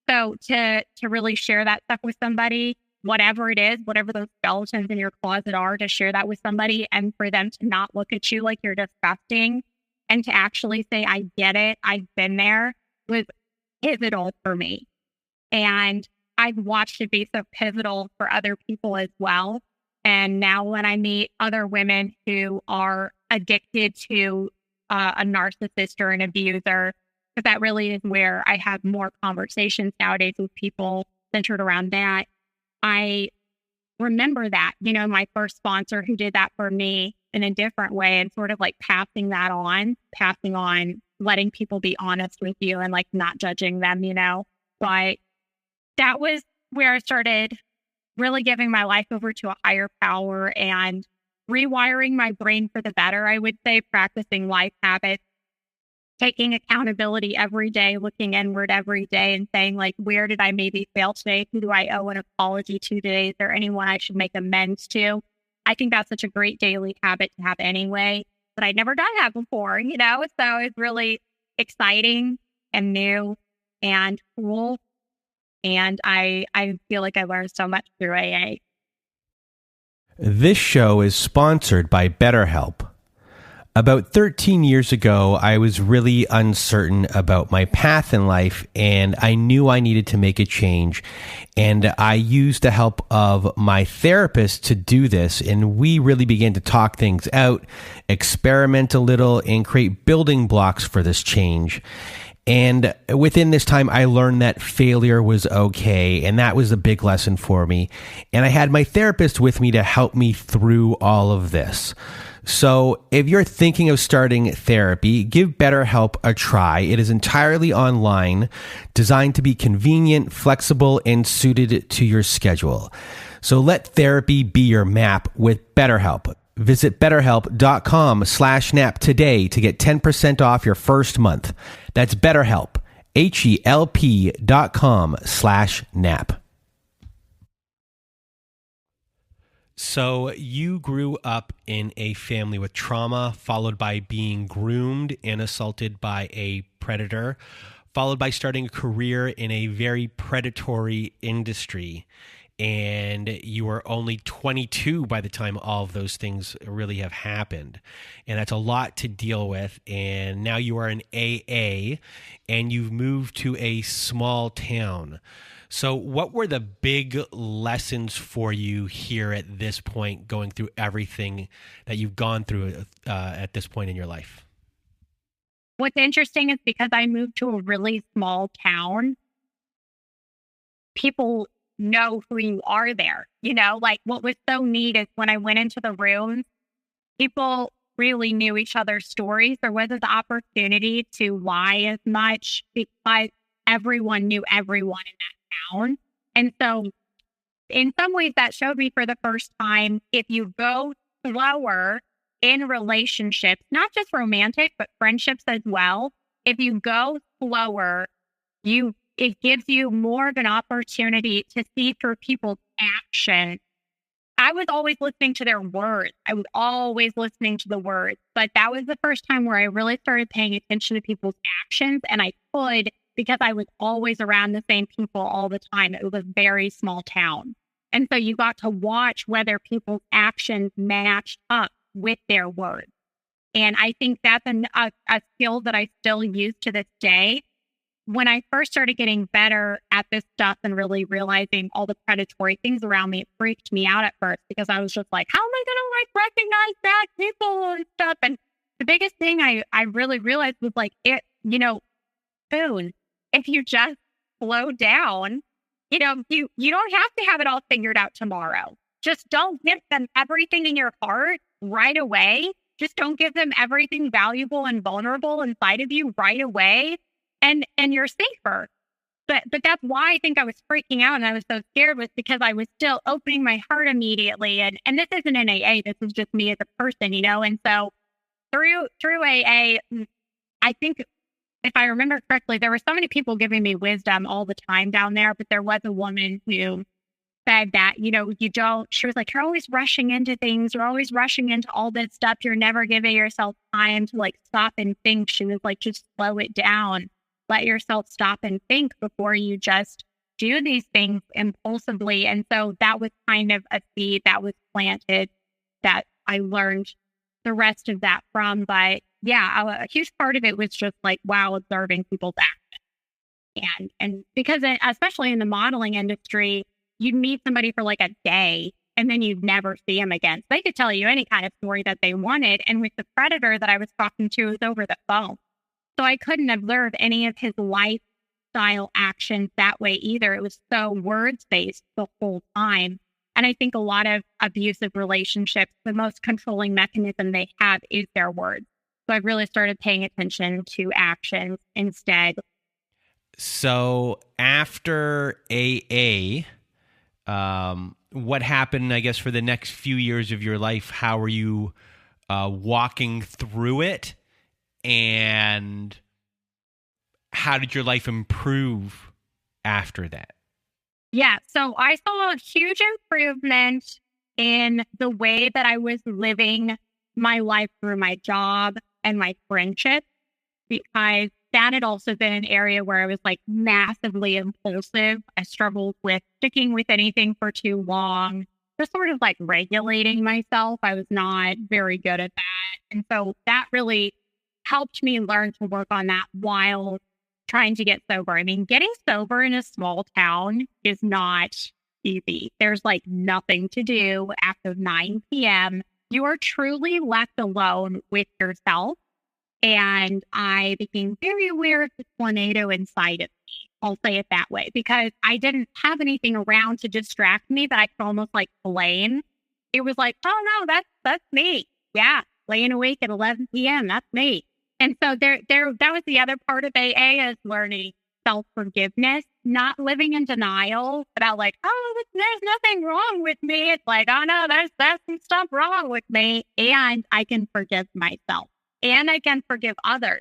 So to really share that stuff with somebody, whatever it is, whatever those skeletons in your closet are, to share that with somebody and for them to not look at you like you're disgusting and to actually say, I get it, I've been there, was pivotal for me. And I've watched it be so pivotal for other people as well. And now when I meet other women who are addicted to a narcissist or an abuser, because that really is where I have more conversations nowadays with people centered around that. I remember that, my first sponsor who did that for me in a different way and sort of like passing on, letting people be honest with you and like not judging them, But that was where I started really giving my life over to a higher power and rewiring my brain for the better, I would say, practicing life habits, taking accountability every day, looking inward every day and saying, like, where did I maybe fail today? Who do I owe an apology to today? Is there anyone I should make amends to? I think that's such a great daily habit to have anyway, but I'd never done that before, So it's really exciting and new and cool. And I feel like I learned so much through AA. This show is sponsored by BetterHelp. About 13 years ago, I was really uncertain about my path in life, and I knew I needed to make a change. And I used the help of my therapist to do this, and we really began to talk things out, experiment a little, and create building blocks for this change. And within this time, I learned that failure was okay, and that was a big lesson for me. And I had my therapist with me to help me through all of this. So if you're thinking of starting therapy, give BetterHelp a try. It is entirely online, designed to be convenient, flexible, and suited to your schedule. So let therapy be your map with BetterHelp. Visit BetterHelp.com/nap today to get 10% off your first month. That's BetterHelp, HELP.com/nap. So you grew up in a family with trauma, followed by being groomed and assaulted by a predator, followed by starting a career in a very predatory industry. And you were only 22 by the time all of those things really have happened. And that's a lot to deal with. And now you are in AA and you've moved to a small town. So what were the big lessons for you here at this point, going through everything that you've gone through at this point in your life? What's interesting is because I moved to a really small town, people know who you are there. Like what was so neat is when I went into the rooms, people really knew each other's stories. There wasn't the opportunity to lie as much because everyone knew everyone in that town. And so in some ways that showed me for the first time, if you go slower in relationships, not just romantic, but friendships as well, if you go slower, it gives you more of an opportunity to see through people's action. I was always listening to their words. I was always listening to the words. But that was the first time where I really started paying attention to people's actions. And I could, because I was always around the same people all the time. It was a very small town. And so you got to watch whether people's actions matched up with their words. And I think that's a skill that I still use to this day. When I first started getting better at this stuff and really realizing all the predatory things around me, it freaked me out at first because I was just like, how am I going to recognize bad people and stuff? And the biggest thing I really realized was like, Boone, if you just slow down, you don't have to have it all figured out tomorrow. Just don't give them everything in your heart right away. Just don't give them everything valuable and vulnerable inside of you right away. And you're safer. But that's why I think I was freaking out and I was so scared, was because I was still opening my heart immediately. And this isn't an AA, this is just me as a person, And so through AA, I think if I remember correctly, there were so many people giving me wisdom all the time down there, but there was a woman who said that, she was like, you're always rushing into things. You're always rushing into all this stuff. You're never giving yourself time to stop and think. She was like, just slow it down. Let yourself stop and think before you just do these things impulsively. And so that was kind of a seed that was planted that I learned the rest of that from. But yeah, a huge part of it was just observing people's actions. And because especially in the modeling industry, you'd meet somebody for a day and then you'd never see them again. So they could tell you any kind of story that they wanted. And with the predator that I was talking to, it was over the phone. So I couldn't observe any of his lifestyle actions that way either. It was so words-based the whole time. And I think a lot of abusive relationships, the most controlling mechanism they have is their words. So I really started paying attention to actions instead. So after AA, what happened, I guess, for the next few years of your life? How were you walking through it? And how did your life improve after that? Yeah, so I saw a huge improvement in the way that I was living my life through my job and my friendship, because that had also been an area where I was massively impulsive. I struggled with sticking with anything for too long, just sort of regulating myself. I was not very good at that. And so that really helped me learn to work on that while trying to get sober. I mean, getting sober in a small town is not easy. There's nothing to do after 9 p.m. You are truly left alone with yourself. And I became very aware of the tornado inside of me. I'll say it that way, because I didn't have anything around to distract me that I could almost blame. It was oh no, that's me. Yeah, laying awake at 11 p.m. That's me. And so that was the other part of AA, is learning self-forgiveness, not living in denial about there's nothing wrong with me. It's oh no, there's some stuff wrong with me. And I can forgive myself and I can forgive others.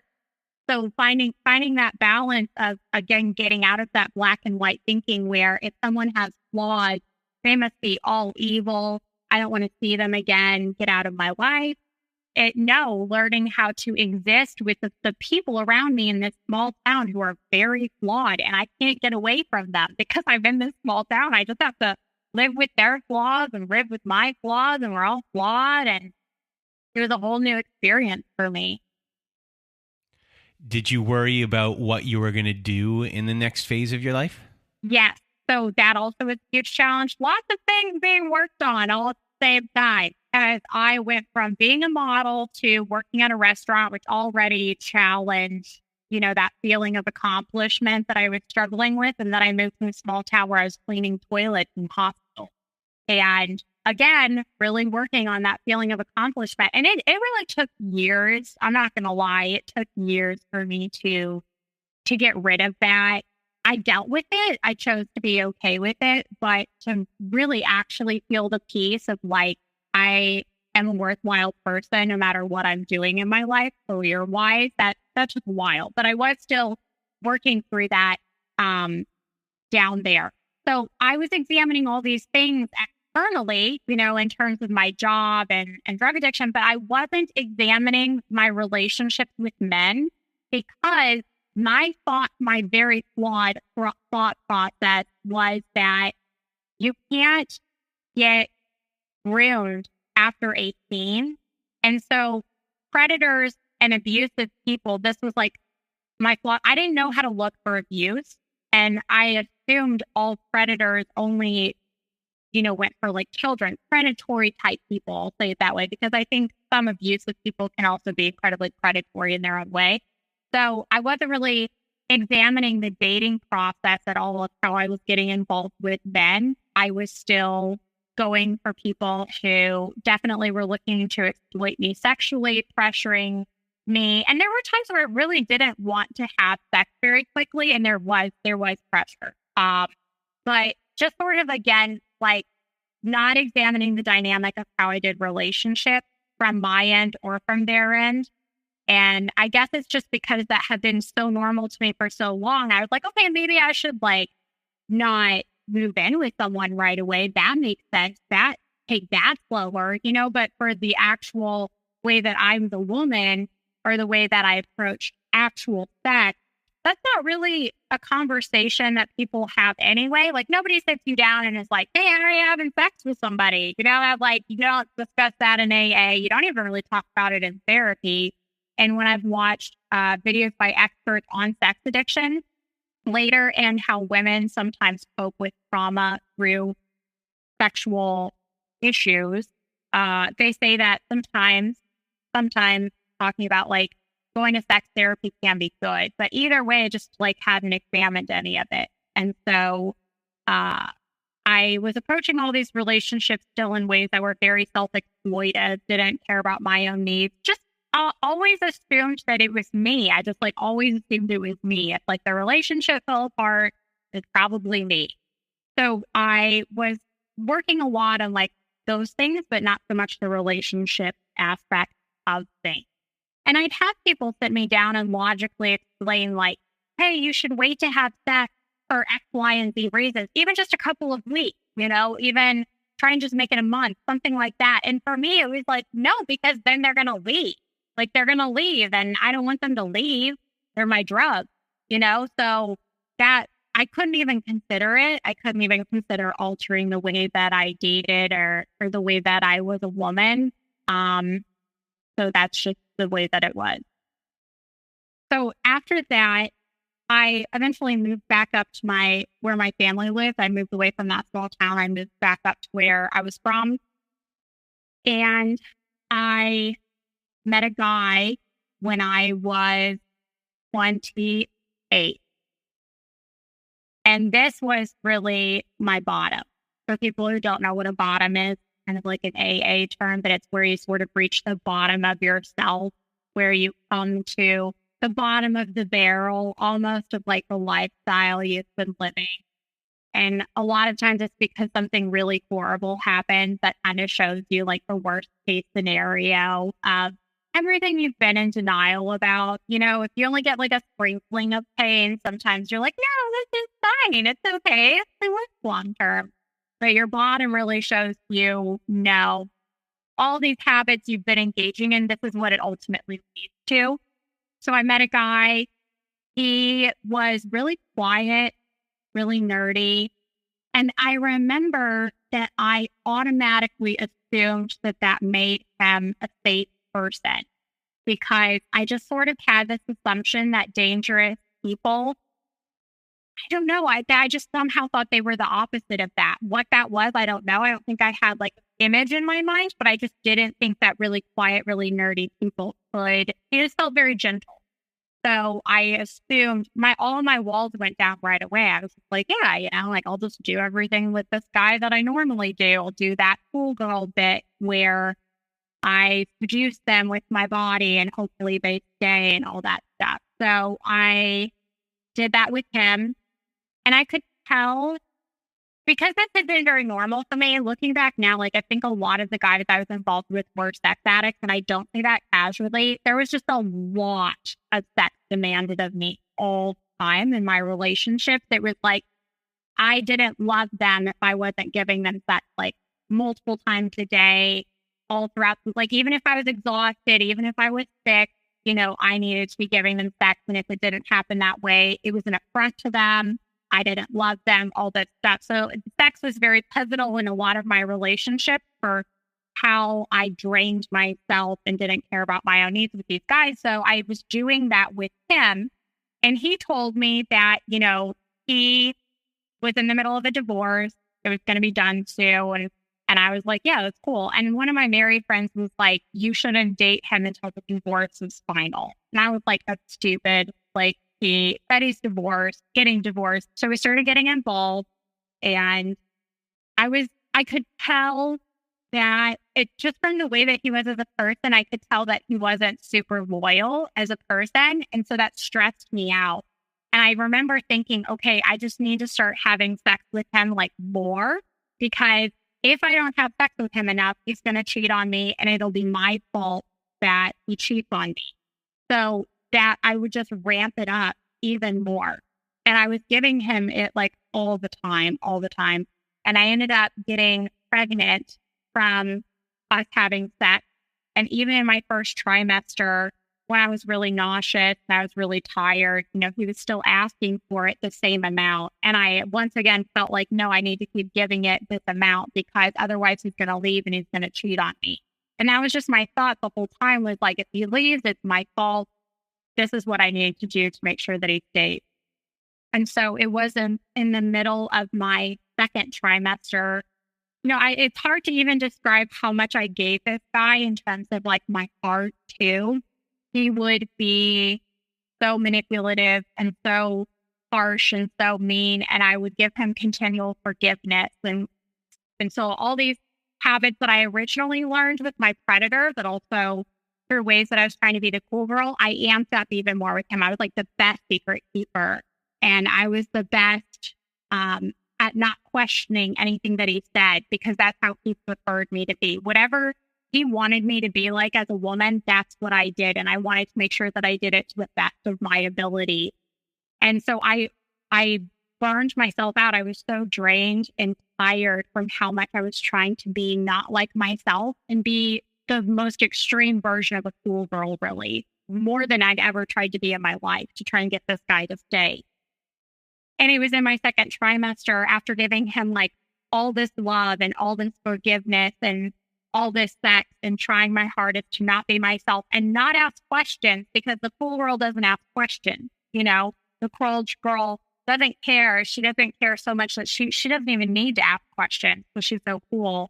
So finding that balance of, again, getting out of that black and white thinking where if someone has flaws, they must be all evil. I don't want to see them again. Get out of my life. Learning how to exist with the people around me in this small town who are very flawed, and I can't get away from them because I'm in this small town. I just have to live with their flaws and live with my flaws, and we're all flawed. And it was a whole new experience for me. Did you worry about what you were going to do in the next phase of your life? Yes. So that also was a huge challenge. Lots of things being worked on all at the same time. As I went from being a model to working at a restaurant, which already challenged, that feeling of accomplishment that I was struggling with. And then I moved to a small town where I was cleaning toilets in hospitals. And again, really working on that feeling of accomplishment. And it really took years. I'm not going to lie. It took years for me to get rid of that. I dealt with it. I chose to be okay with it. But to really actually feel the peace of like, I am a worthwhile person no matter what I'm doing in my life, career wise, that took a while. But I was still working through that down there. So I was examining all these things externally, in terms of my job and drug addiction, but I wasn't examining my relationships with men because my very flawed thought process was that you can't get groomed after 18. And so predators and abusive people, this was like my flaw. I didn't know how to look for abuse. And I assumed all predators only, went for like children, predatory type people. I'll say it that way, because I think some abusive people can also be incredibly predatory in their own way. So I wasn't really examining the dating process at all of how I was getting involved with men. I was still going for people who definitely were looking to exploit me sexually, pressuring me. And there were times where I really didn't want to have sex very quickly, and there was pressure. But just sort of, again, like not examining the dynamic of how I did relationships from my end or from their end. And I guess it's just because that had been so normal to me for so long. I was like, okay, maybe I should like not move in with someone right away. That makes sense. Take that slower, but for the actual way that I'm the woman or the way that I approach actual sex, that's not really a conversation that people have anyway. Like nobody sits you down and is like, hey, are you having sex with somebody? I'm like, you don't discuss that in AA. You don't even really talk about it in therapy. And when I've watched videos by experts on sex addiction later and how women sometimes cope with trauma through sexual issues, they say that sometimes talking about like going to sex therapy can be good. But either way, just like hadn't examined any of it. And so I was approaching all these relationships still in ways that were very self-exploitive, didn't care about my own needs, just always assumed that it was me. I just like always assumed it was me. If like the relationship fell apart, it's probably me. So I was working a lot on like those things, but not so much the relationship aspect of things. And I'd have people sit me down and logically explain like, hey, you should wait to have sex for X, Y, and Z reasons, even just a couple of weeks, even try and just make it a month, something like that. And for me, it was like, no, because then they're going to leave. Like they're going to leave and I don't want them to leave. They're my drug, so that I couldn't even consider it. I couldn't even consider altering the way that I dated or the way that I was a woman. So that's just the way that it was. So after that, I eventually moved back up to where my family lived. I moved away from that small town. I moved back up to where I was from. And I met a guy when I was 28. And this was really my bottom. For people who don't know what a bottom is, kind of like an AA term, but it's where you sort of reach the bottom of yourself, where you come to the bottom of the barrel, almost of like the lifestyle you've been living. And a lot of times it's because something really horrible happened that kind of shows you like the worst case scenario of everything you've been in denial about. If you only get like a sprinkling of pain, sometimes you're like, no, this is fine. It's okay. It's long term. But your bottom really shows you, no, all these habits you've been engaging in, this is what it ultimately leads to. So I met a guy. He was really quiet, really nerdy. And I remember that I automatically assumed that made him a safe person, because I just sort of had this assumption that dangerous people I don't know. I just somehow thought they were the opposite of that. What that was, I don't know. I don't think I had like an image in my mind, but I just didn't think that really quiet, really nerdy people could. It just felt very gentle. So I assumed all of my walls went down right away. I was like, yeah, like I'll just do everything with this guy that I normally do. I'll do that cool girl bit where I seduce them with my body and hopefully they stay and all that stuff. So I did that with him. And I could tell, because this had been very normal for me, looking back now, like I think a lot of the guys I was involved with were sex addicts, and I don't say that casually. There was just a lot of sex demanded of me all the time in my relationships. It was like I didn't love them if I wasn't giving them sex like multiple times a day, all throughout. Like even if I was exhausted, even if I was sick, I needed to be giving them sex. And if it didn't happen that way, it was an affront to them. I didn't love them, all that stuff. So sex was very pivotal in a lot of my relationships for how I drained myself and didn't care about my own needs with these guys. So I was doing that with him. And he told me that, he was in the middle of a divorce. It was going to be done soon. And I was like, yeah, that's cool. And one of my married friends was like, you shouldn't date him until the divorce is final. And I was like, that's stupid. Like, he said he's getting divorced. So we started getting involved. And I could tell that it just from the way that he was as a person, I could tell that he wasn't super loyal as a person. And so that stressed me out. And I remember thinking, okay, I just need to start having sex with him like more, because if I don't have sex with him enough, he's going to cheat on me and it'll be my fault that he cheats on me. So that I would just ramp it up even more. And I was giving him it like all the time. And I ended up getting pregnant from us having sex. And even in my first trimester, when I was really nauseous and I was really tired, he was still asking for it the same amount. And I once again felt like, no, I need to keep giving it this amount because otherwise he's going to leave and he's going to cheat on me. And that was just my thought the whole time, was like, if he leaves, it's my fault. This is what I need to do to make sure that he stays. And so it was in the middle of my second trimester. It's hard to even describe how much I gave this guy in terms of like my heart too. He would be so manipulative and so harsh and so mean. And I would give him continual forgiveness. And so all these habits that I originally learned with my predator, but also through ways that I was trying to be the cool girl, I amped up even more with him. I was like the best secret keeper. And I was the best at not questioning anything that he said, because that's how he preferred me to be. Whatever he wanted me to be like as a woman, that's what I did. And I wanted to make sure that I did it to the best of my ability. And so I burned myself out. I was so drained and tired from how much I was trying to be not like myself and be the most extreme version of a cool girl, really, more than I'd ever tried to be in my life to try and get this guy to stay. And it was in my second trimester, after giving him like all this love and all this forgiveness and all this sex and trying my hardest to not be myself and not ask questions, because the cool girl doesn't ask questions. The cool girl doesn't care. She doesn't care so much that she doesn't even need to ask questions, because she's so cool.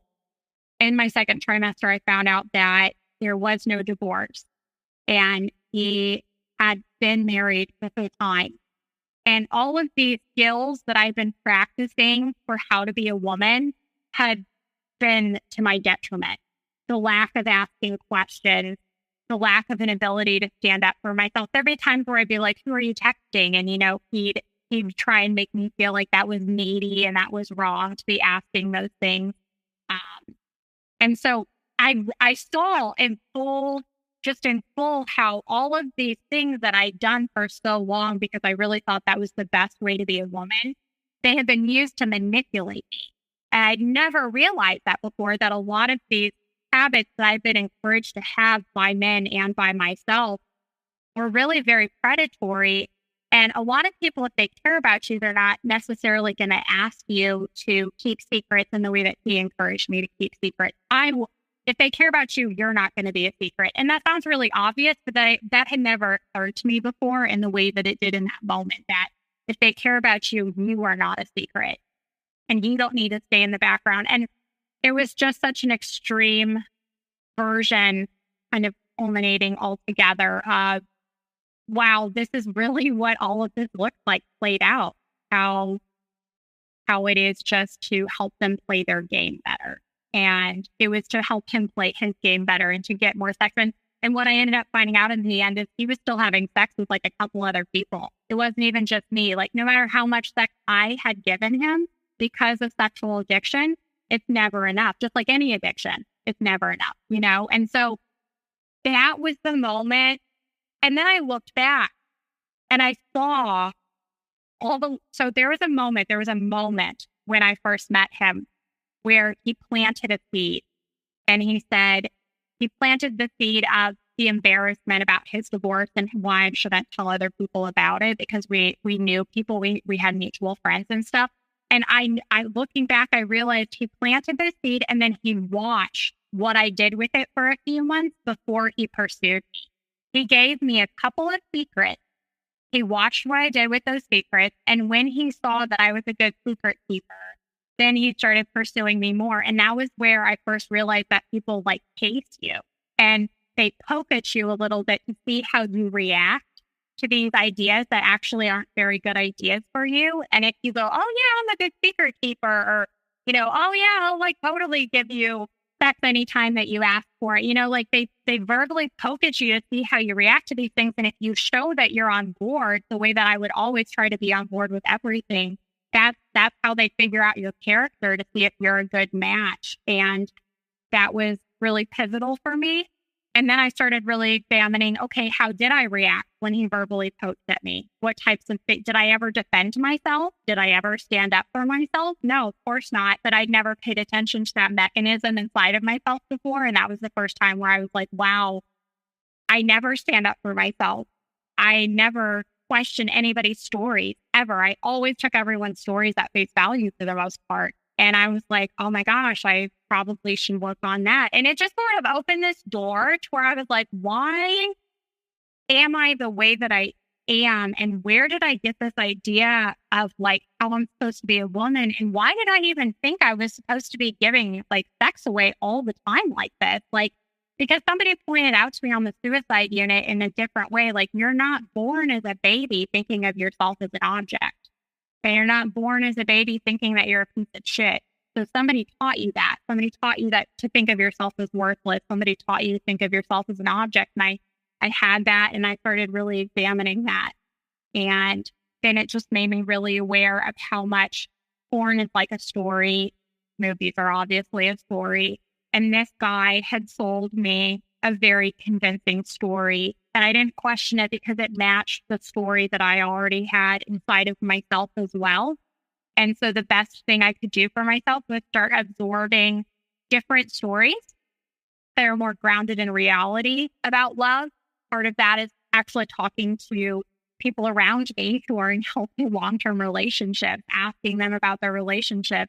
In my second trimester, I found out that there was no divorce and he had been married the whole time. And all of these skills that I've been practicing for how to be a woman had been to my detriment. The lack of asking questions, the lack of an ability to stand up for myself. There'd be times where I'd be like, who are you texting? And, he'd try and make me feel like that was needy and that was wrong to be asking those things. And so I saw in full how all of these things that I'd done for so long, because I really thought that was the best way to be a woman, they had been used to manipulate me. And I'd never realized that before, that a lot of these habits that I've been encouraged to have by men and by myself were really very predatory. And a lot of people, if they care about you, they're not necessarily going to ask you to keep secrets in the way that he encouraged me to keep secrets. If they care about you, you're not going to be a secret. And that sounds really obvious, but that had never occurred to me before in the way that it did in that moment, that If they care about you, you are not a secret and you don't need to stay in the background. And it was just such an extreme version, kind of culminating all together of, wow, this is really what all of this looks like played out. How it is just to help them play their game better. And it was to help him play his game better and to get more sex. And what I ended up finding out in the end is he was still having sex with like a couple other people. It wasn't even just me. Like, no matter how much sex I had given him because of sexual addiction, it's never enough. Just like any addiction, it's never enough, you know? And so that was the moment. And then I looked back and I saw so there was a moment when I first met him where he planted a seed, and he said he planted the seed of the embarrassment about his divorce and why I shouldn't tell other people about it, because we knew people, we had mutual friends and stuff. And I looking back, I realized he planted the seed and then he watched what I did with it for a few months before he pursued me. He gave me a couple of secrets. He watched what I did with those secrets. And when he saw that I was a good secret keeper, then he started pursuing me more. And that was where I first realized that people like taste you and they poke at you a little bit to see how you react to these ideas that actually aren't very good ideas for you. And if you go, oh yeah, I'm a good secret keeper, or, you know, oh yeah, I'll like totally give you sex anytime that you ask for it. You know, like they verbally poke at you to see how you react to these things. And if you show that you're on board the way that I would always try to be on board with everything, that's how they figure out your character to see if you're a good match. And that was really pivotal for me. And then I started really examining, okay, how did I react when he verbally poked at me? What types of things? Did I ever defend myself? Did I ever stand up for myself? No, of course not. But I'd never paid attention to that mechanism inside of myself before. And that was the first time where I was like, wow, I never stand up for myself. I never question anybody's stories ever. I always took everyone's stories at face value for the most part. And I was like, oh my gosh, I probably should work on that. And it just sort of opened this door to where I was like, why am I the way that I am? And where did I get this idea of like how I'm supposed to be a woman? And why did I even think I was supposed to be giving like sex away all the time like this? Like, because somebody pointed out to me on the suicide unit in a different way, like, you're not born as a baby thinking of yourself as an object. And you're not born as a baby thinking that you're a piece of shit. So somebody taught you that. Somebody taught you that to think of yourself as worthless. Somebody taught you to think of yourself as an object. And I had that, and I started really examining that. And then it just made me really aware of how much porn is like a story. Movies are obviously a story. And this guy had sold me a very convincing story. And I didn't question it because it matched the story that I already had inside of myself as well. And so the best thing I could do for myself was start absorbing different stories that are more grounded in reality about love. Part of that is actually talking to people around me who are in healthy long-term relationships, asking them about their relationship.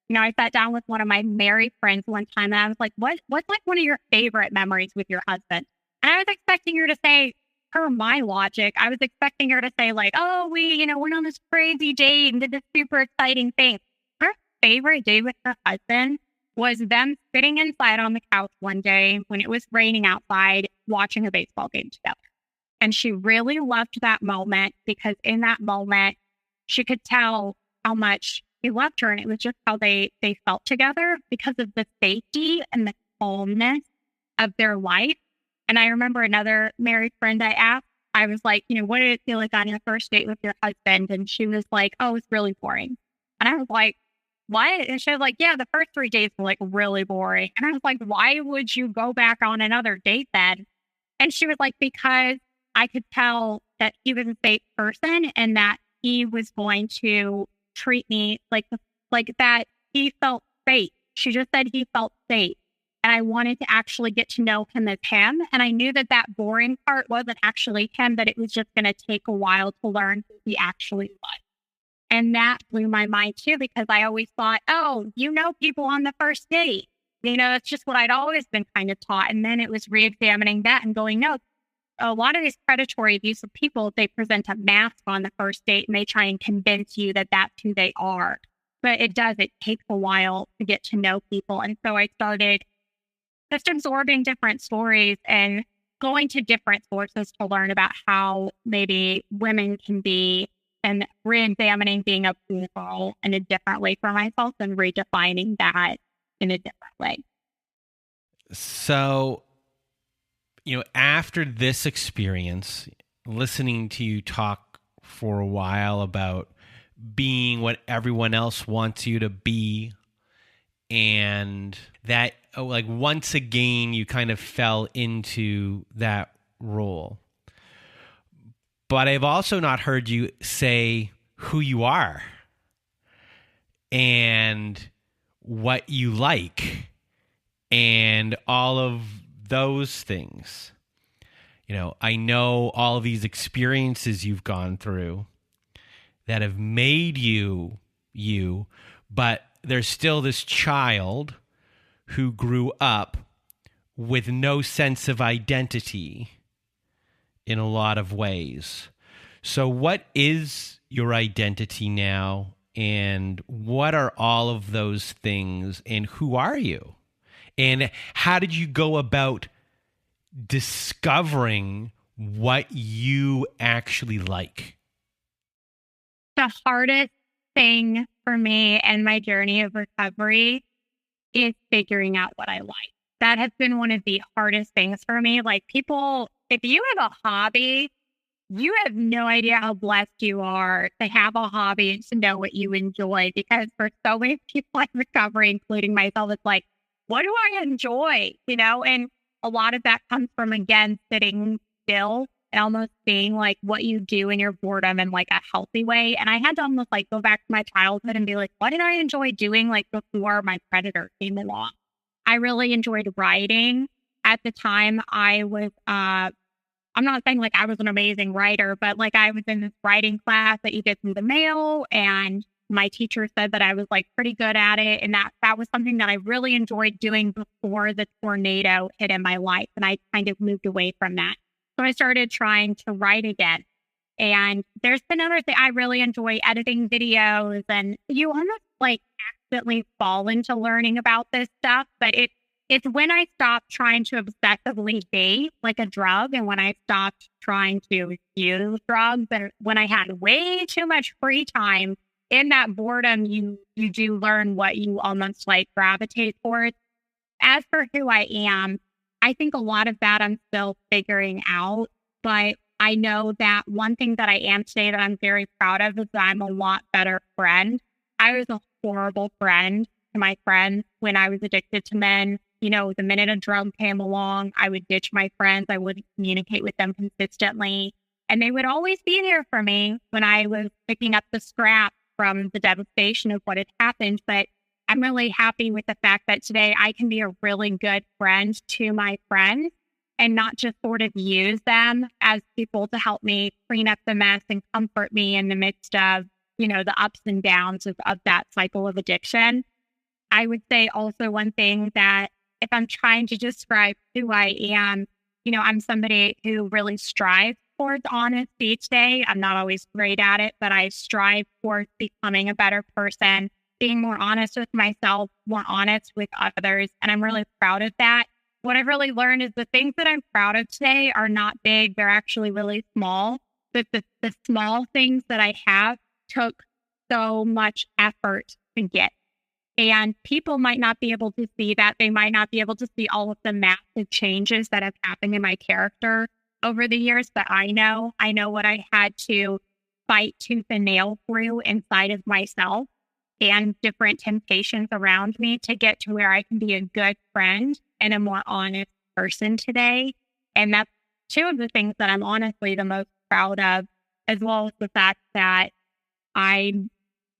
You know, I sat down with one of my married friends one time and I was like, what's like one of your favorite memories with your husband? And I was expecting her to say, per my logic, I was expecting her to say like, oh, we went on this crazy date and did this super exciting thing. Her favorite day with her husband was them sitting inside on the couch one day when it was raining outside, watching a baseball game together. And she really loved that moment because in that moment, she could tell how much he loved her. And it was just how they felt together because of the safety and the calmness of their life. And I remember another married friend I asked, I was like, what did it feel like on your first date with your husband? And she was like, oh, it's really boring. And I was like, what? And she was like, yeah, the first 3 days were like really boring. And I was like, why would you go back on another date then? And she was like, because I could tell that he was a safe person and that he was going to treat me like that he felt safe. She just said he felt safe. And I wanted to actually get to know him as him. And I knew that boring part wasn't actually him, that it was just going to take a while to learn who he actually was. And that blew my mind too, because I always thought, oh, people on the first date. It's just what I'd always been kind of taught. And then it was re-examining that and going, no, a lot of these predatory abusive people, they present a mask on the first date and they try and convince you that that's who they are. But it takes a while to get to know people. And so I started just absorbing different stories and going to different sources to learn about how maybe women can be, and re-examining being a pool girl in a different way for myself and redefining that in a different way. So, after this experience, listening to you talk for a while about being what everyone else wants you to be, and that, like, once again, you kind of fell into that role. But I've also not heard you say who you are and what you like and all of those things. I know all of these experiences you've gone through that have made you, but there's still this child who grew up with no sense of identity in a lot of ways. So what is your identity now, and what are all of those things, and who are you? And how did you go about discovering what you actually like? The hardest thing for me and my journey of recovery is figuring out what I like. That has been one of the hardest things for me. Like, people, if you have a hobby, you have no idea how blessed you are to have a hobby and to know what you enjoy. Because for so many people in recovery, including myself, it's like, what do I enjoy? And a lot of that comes from, again, sitting still and almost seeing like what you do in your boredom in like a healthy way. And I had to almost like go back to my childhood and be like, what did I enjoy doing like before my predator came along? I really enjoyed writing. At the time, I was, I'm not saying like I was an amazing writer, but like I was in this writing class that you get through the mail, and my teacher said that I was like pretty good at it. And that was something that I really enjoyed doing before the tornado hit in my life. And I kind of moved away from that. So I started trying to write again. And there's been other thing. I really enjoy editing videos, and you almost like accidentally fall into learning about this stuff. But it's when I stopped trying to obsessively date like a drug, and when I stopped trying to use drugs, and when I had way too much free time. In that boredom, you do learn what you almost like gravitate towards. As for who I am, I think a lot of that I'm still figuring out, but I know that one thing that I am today that I'm very proud of is that I'm a lot better friend. I was a horrible friend to my friends when I was addicted to men. The minute a drug came along, I would ditch my friends. I wouldn't communicate with them consistently. And they would always be there for me when I was picking up the scraps from the devastation of what had happened. But I'm really happy with the fact that today I can be a really good friend to my friends and not just sort of use them as people to help me clean up the mess and comfort me in the midst of, the ups and downs of that cycle of addiction. I would say also one thing that if I'm trying to describe who I am, I'm somebody who really strives towards honesty each day. I'm not always great at it, but I strive towards becoming a better person, being more honest with myself, more honest with others. And I'm really proud of that. What I've really learned is the things that I'm proud of today are not big. They're actually really small. But the small things that I have took so much effort to get. And people might not be able to see that. They might not be able to see all of the massive changes that have happened in my character over the years, but I know what I had to fight tooth and nail through inside of myself and different temptations around me to get to where I can be a good friend and a more honest person today. And that's two of the things that I'm honestly the most proud of, as well as the fact that I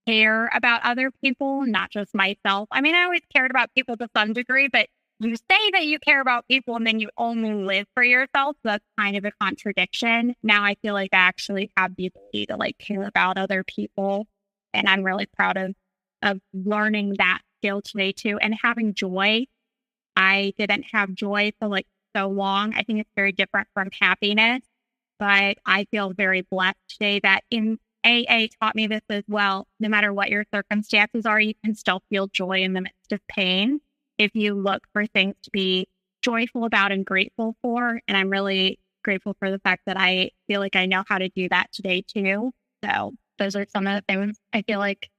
care about other people, not just myself. I mean, I always cared about people to some degree, but you say that you care about people and then you only live for yourself. So that's kind of a contradiction. Now I feel like I actually have the ability to like care about other people. And I'm really proud of learning that skill today too, and having joy. I didn't have joy for like so long. I think it's very different from happiness, but I feel very blessed today that in AA taught me this as well. No matter what your circumstances are, you can still feel joy in the midst of pain if you look for things to be joyful about and grateful for. And I'm really grateful for the fact that I feel like I know how to do that today too. So those are some of the things I feel like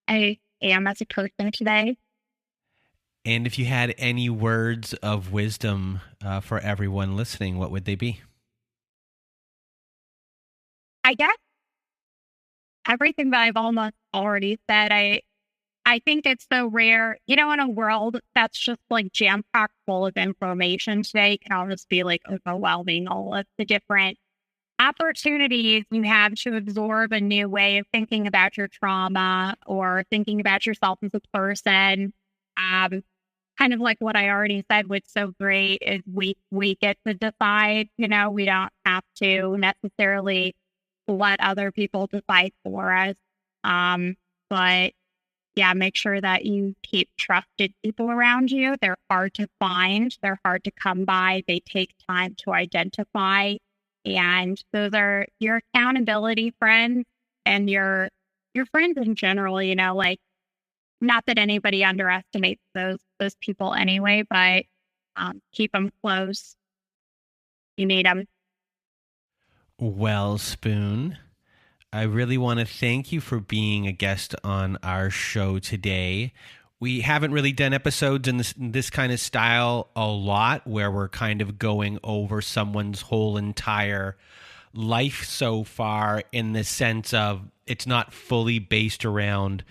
I am as a person today. And if you had any words of wisdom for everyone listening, what would they be? I guess everything that I've almost already said. I think it's so rare, in a world that's just like jam-packed full of information today, it can almost be like overwhelming, all of the different opportunities you have to absorb a new way of thinking about your trauma or thinking about yourself as a person. Kind of like what I already said, what's so great is we get to decide, we don't have to necessarily let other people decide for us. But yeah, make sure that you keep trusted people around you. They're hard to find. They're hard to come by. They take time to identify. And those are your accountability friends and your friends in general, like not that anybody underestimates those people anyway, but keep them close. You need them. Well, Spoon, I really want to thank you for being a guest on our show today. We haven't really done episodes in this kind of style a lot, where we're kind of going over someone's whole entire life so far, in the sense of it's not fully based around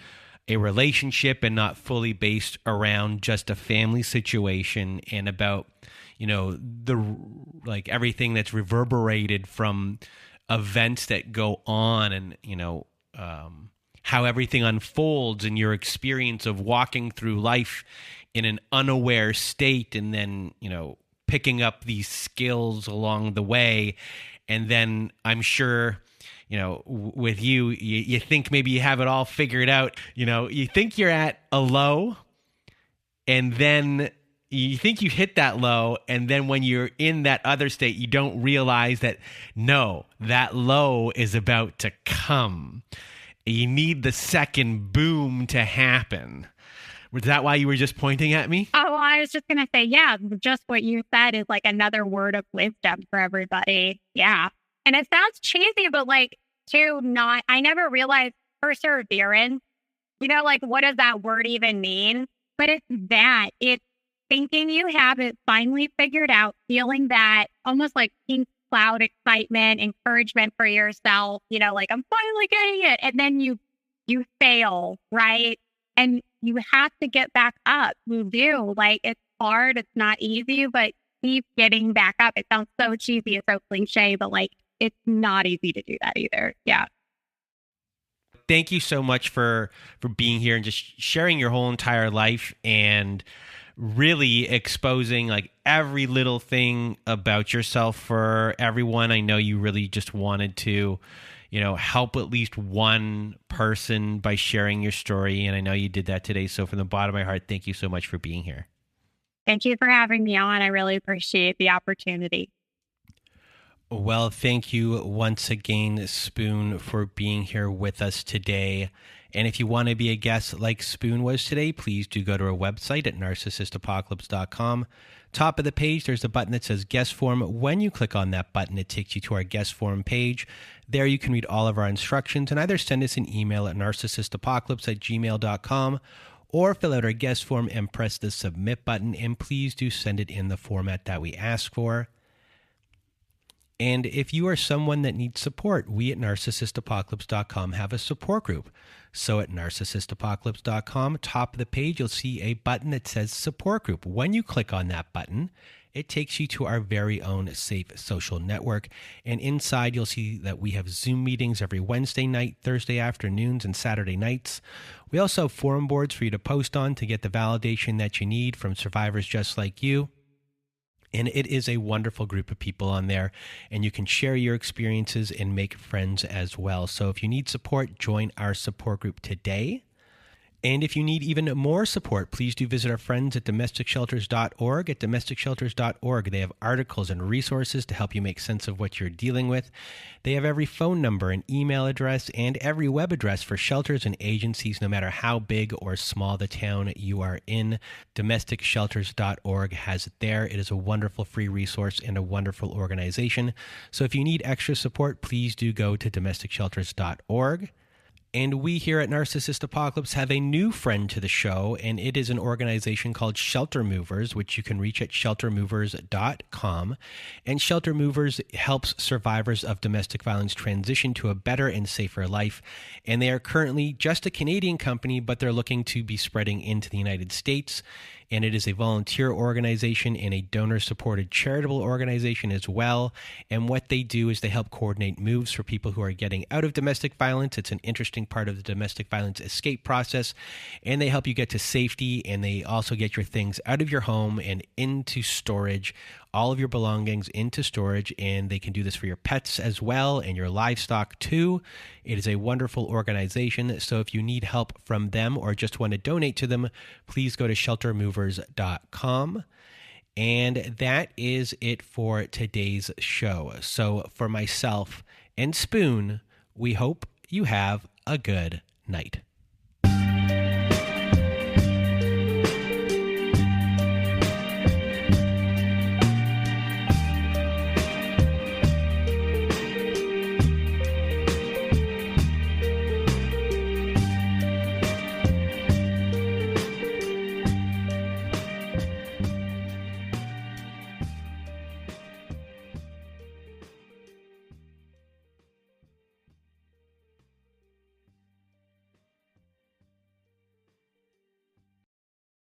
a relationship and not fully based around just a family situation, and about, everything that's reverberated from events that go on, and how everything unfolds in your experience of walking through life in an unaware state, and then picking up these skills along the way. And then I'm sure with you think maybe you have it all figured out. You think you're at a low, and then you think you hit that low, and then when you're in that other state, you don't realize that, no, that low is about to come. You need the second boom to happen. Was that why you were just pointing at me? Oh, I was just going to say, yeah, just what you said is like another word of wisdom for everybody. Yeah. And it sounds cheesy, but I never realized perseverance, what does that word even mean? But it's that. It's thinking you have it finally figured out, feeling that almost like pink cloud excitement, encouragement for yourself, like I'm finally getting it. And then you fail, right? And you have to get back up. You do. It's hard. It's not easy, but keep getting back up. It sounds so cheesy and so cliche, but it's not easy to do that either. Yeah. Thank you so much for being here and just sharing your whole entire life, and really exposing every little thing about yourself for everyone. I know you really just wanted to, help at least one person by sharing your story. And I know you did that today. So from the bottom of my heart, thank you so much for being here. Thank you for having me on. I really appreciate the opportunity. Well, thank you once again, Spoon, for being here with us today. And if you want to be a guest like Spoon was today, please do go to our website at narcissistapocalypse.com. Top of the page, there's a button that says guest form. When you click on that button, it takes you to our guest form page. There you can read all of our instructions and either send us an email at narcissistapocalypse@gmail.com or fill out our guest form and press the submit button. And please do send it in the format that we ask for. And if you are someone that needs support, we at narcissistapocalypse.com have a support group. So at narcissistapocalypse.com, top of the page, you'll see a button that says support group. When you click on that button, it takes you to our very own safe social network. And inside, you'll see that we have Zoom meetings every Wednesday night, Thursday afternoons, and Saturday nights. We also have forum boards for you to post on to get the validation that you need from survivors just like you. And it is a wonderful group of people on there, and you can share your experiences and make friends as well. So if you need support, join our support group today. And if you need even more support, please do visit our friends at domesticshelters.org. At domesticshelters.org, they have articles and resources to help you make sense of what you're dealing with. They have every phone number and email address and every web address for shelters and agencies, no matter how big or small the town you are in. Domesticshelters.org has it there. It is a wonderful free resource and a wonderful organization. So if you need extra support, please do go to domesticshelters.org. And we here at Narcissist Apocalypse have a new friend to the show, and it is an organization called Shelter Movers, which you can reach at sheltermovers.com. And Shelter Movers helps survivors of domestic violence transition to a better and safer life. And they are currently just a Canadian company, but they're looking to be spreading into the United States. And it is a volunteer organization and a donor-supported charitable organization as well. And what they do is they help coordinate moves for people who are getting out of domestic violence. It's an interesting part of the domestic violence escape process. And they help you get to safety, and they also get your things out of your home and into storage, all of your belongings into storage, and they can do this for your pets as well and your livestock too. It is a wonderful organization, so if you need help from them or just want to donate to them, please go to sheltermovers.com. And that is it for today's show. So for myself and Spoon, we hope you have a good night.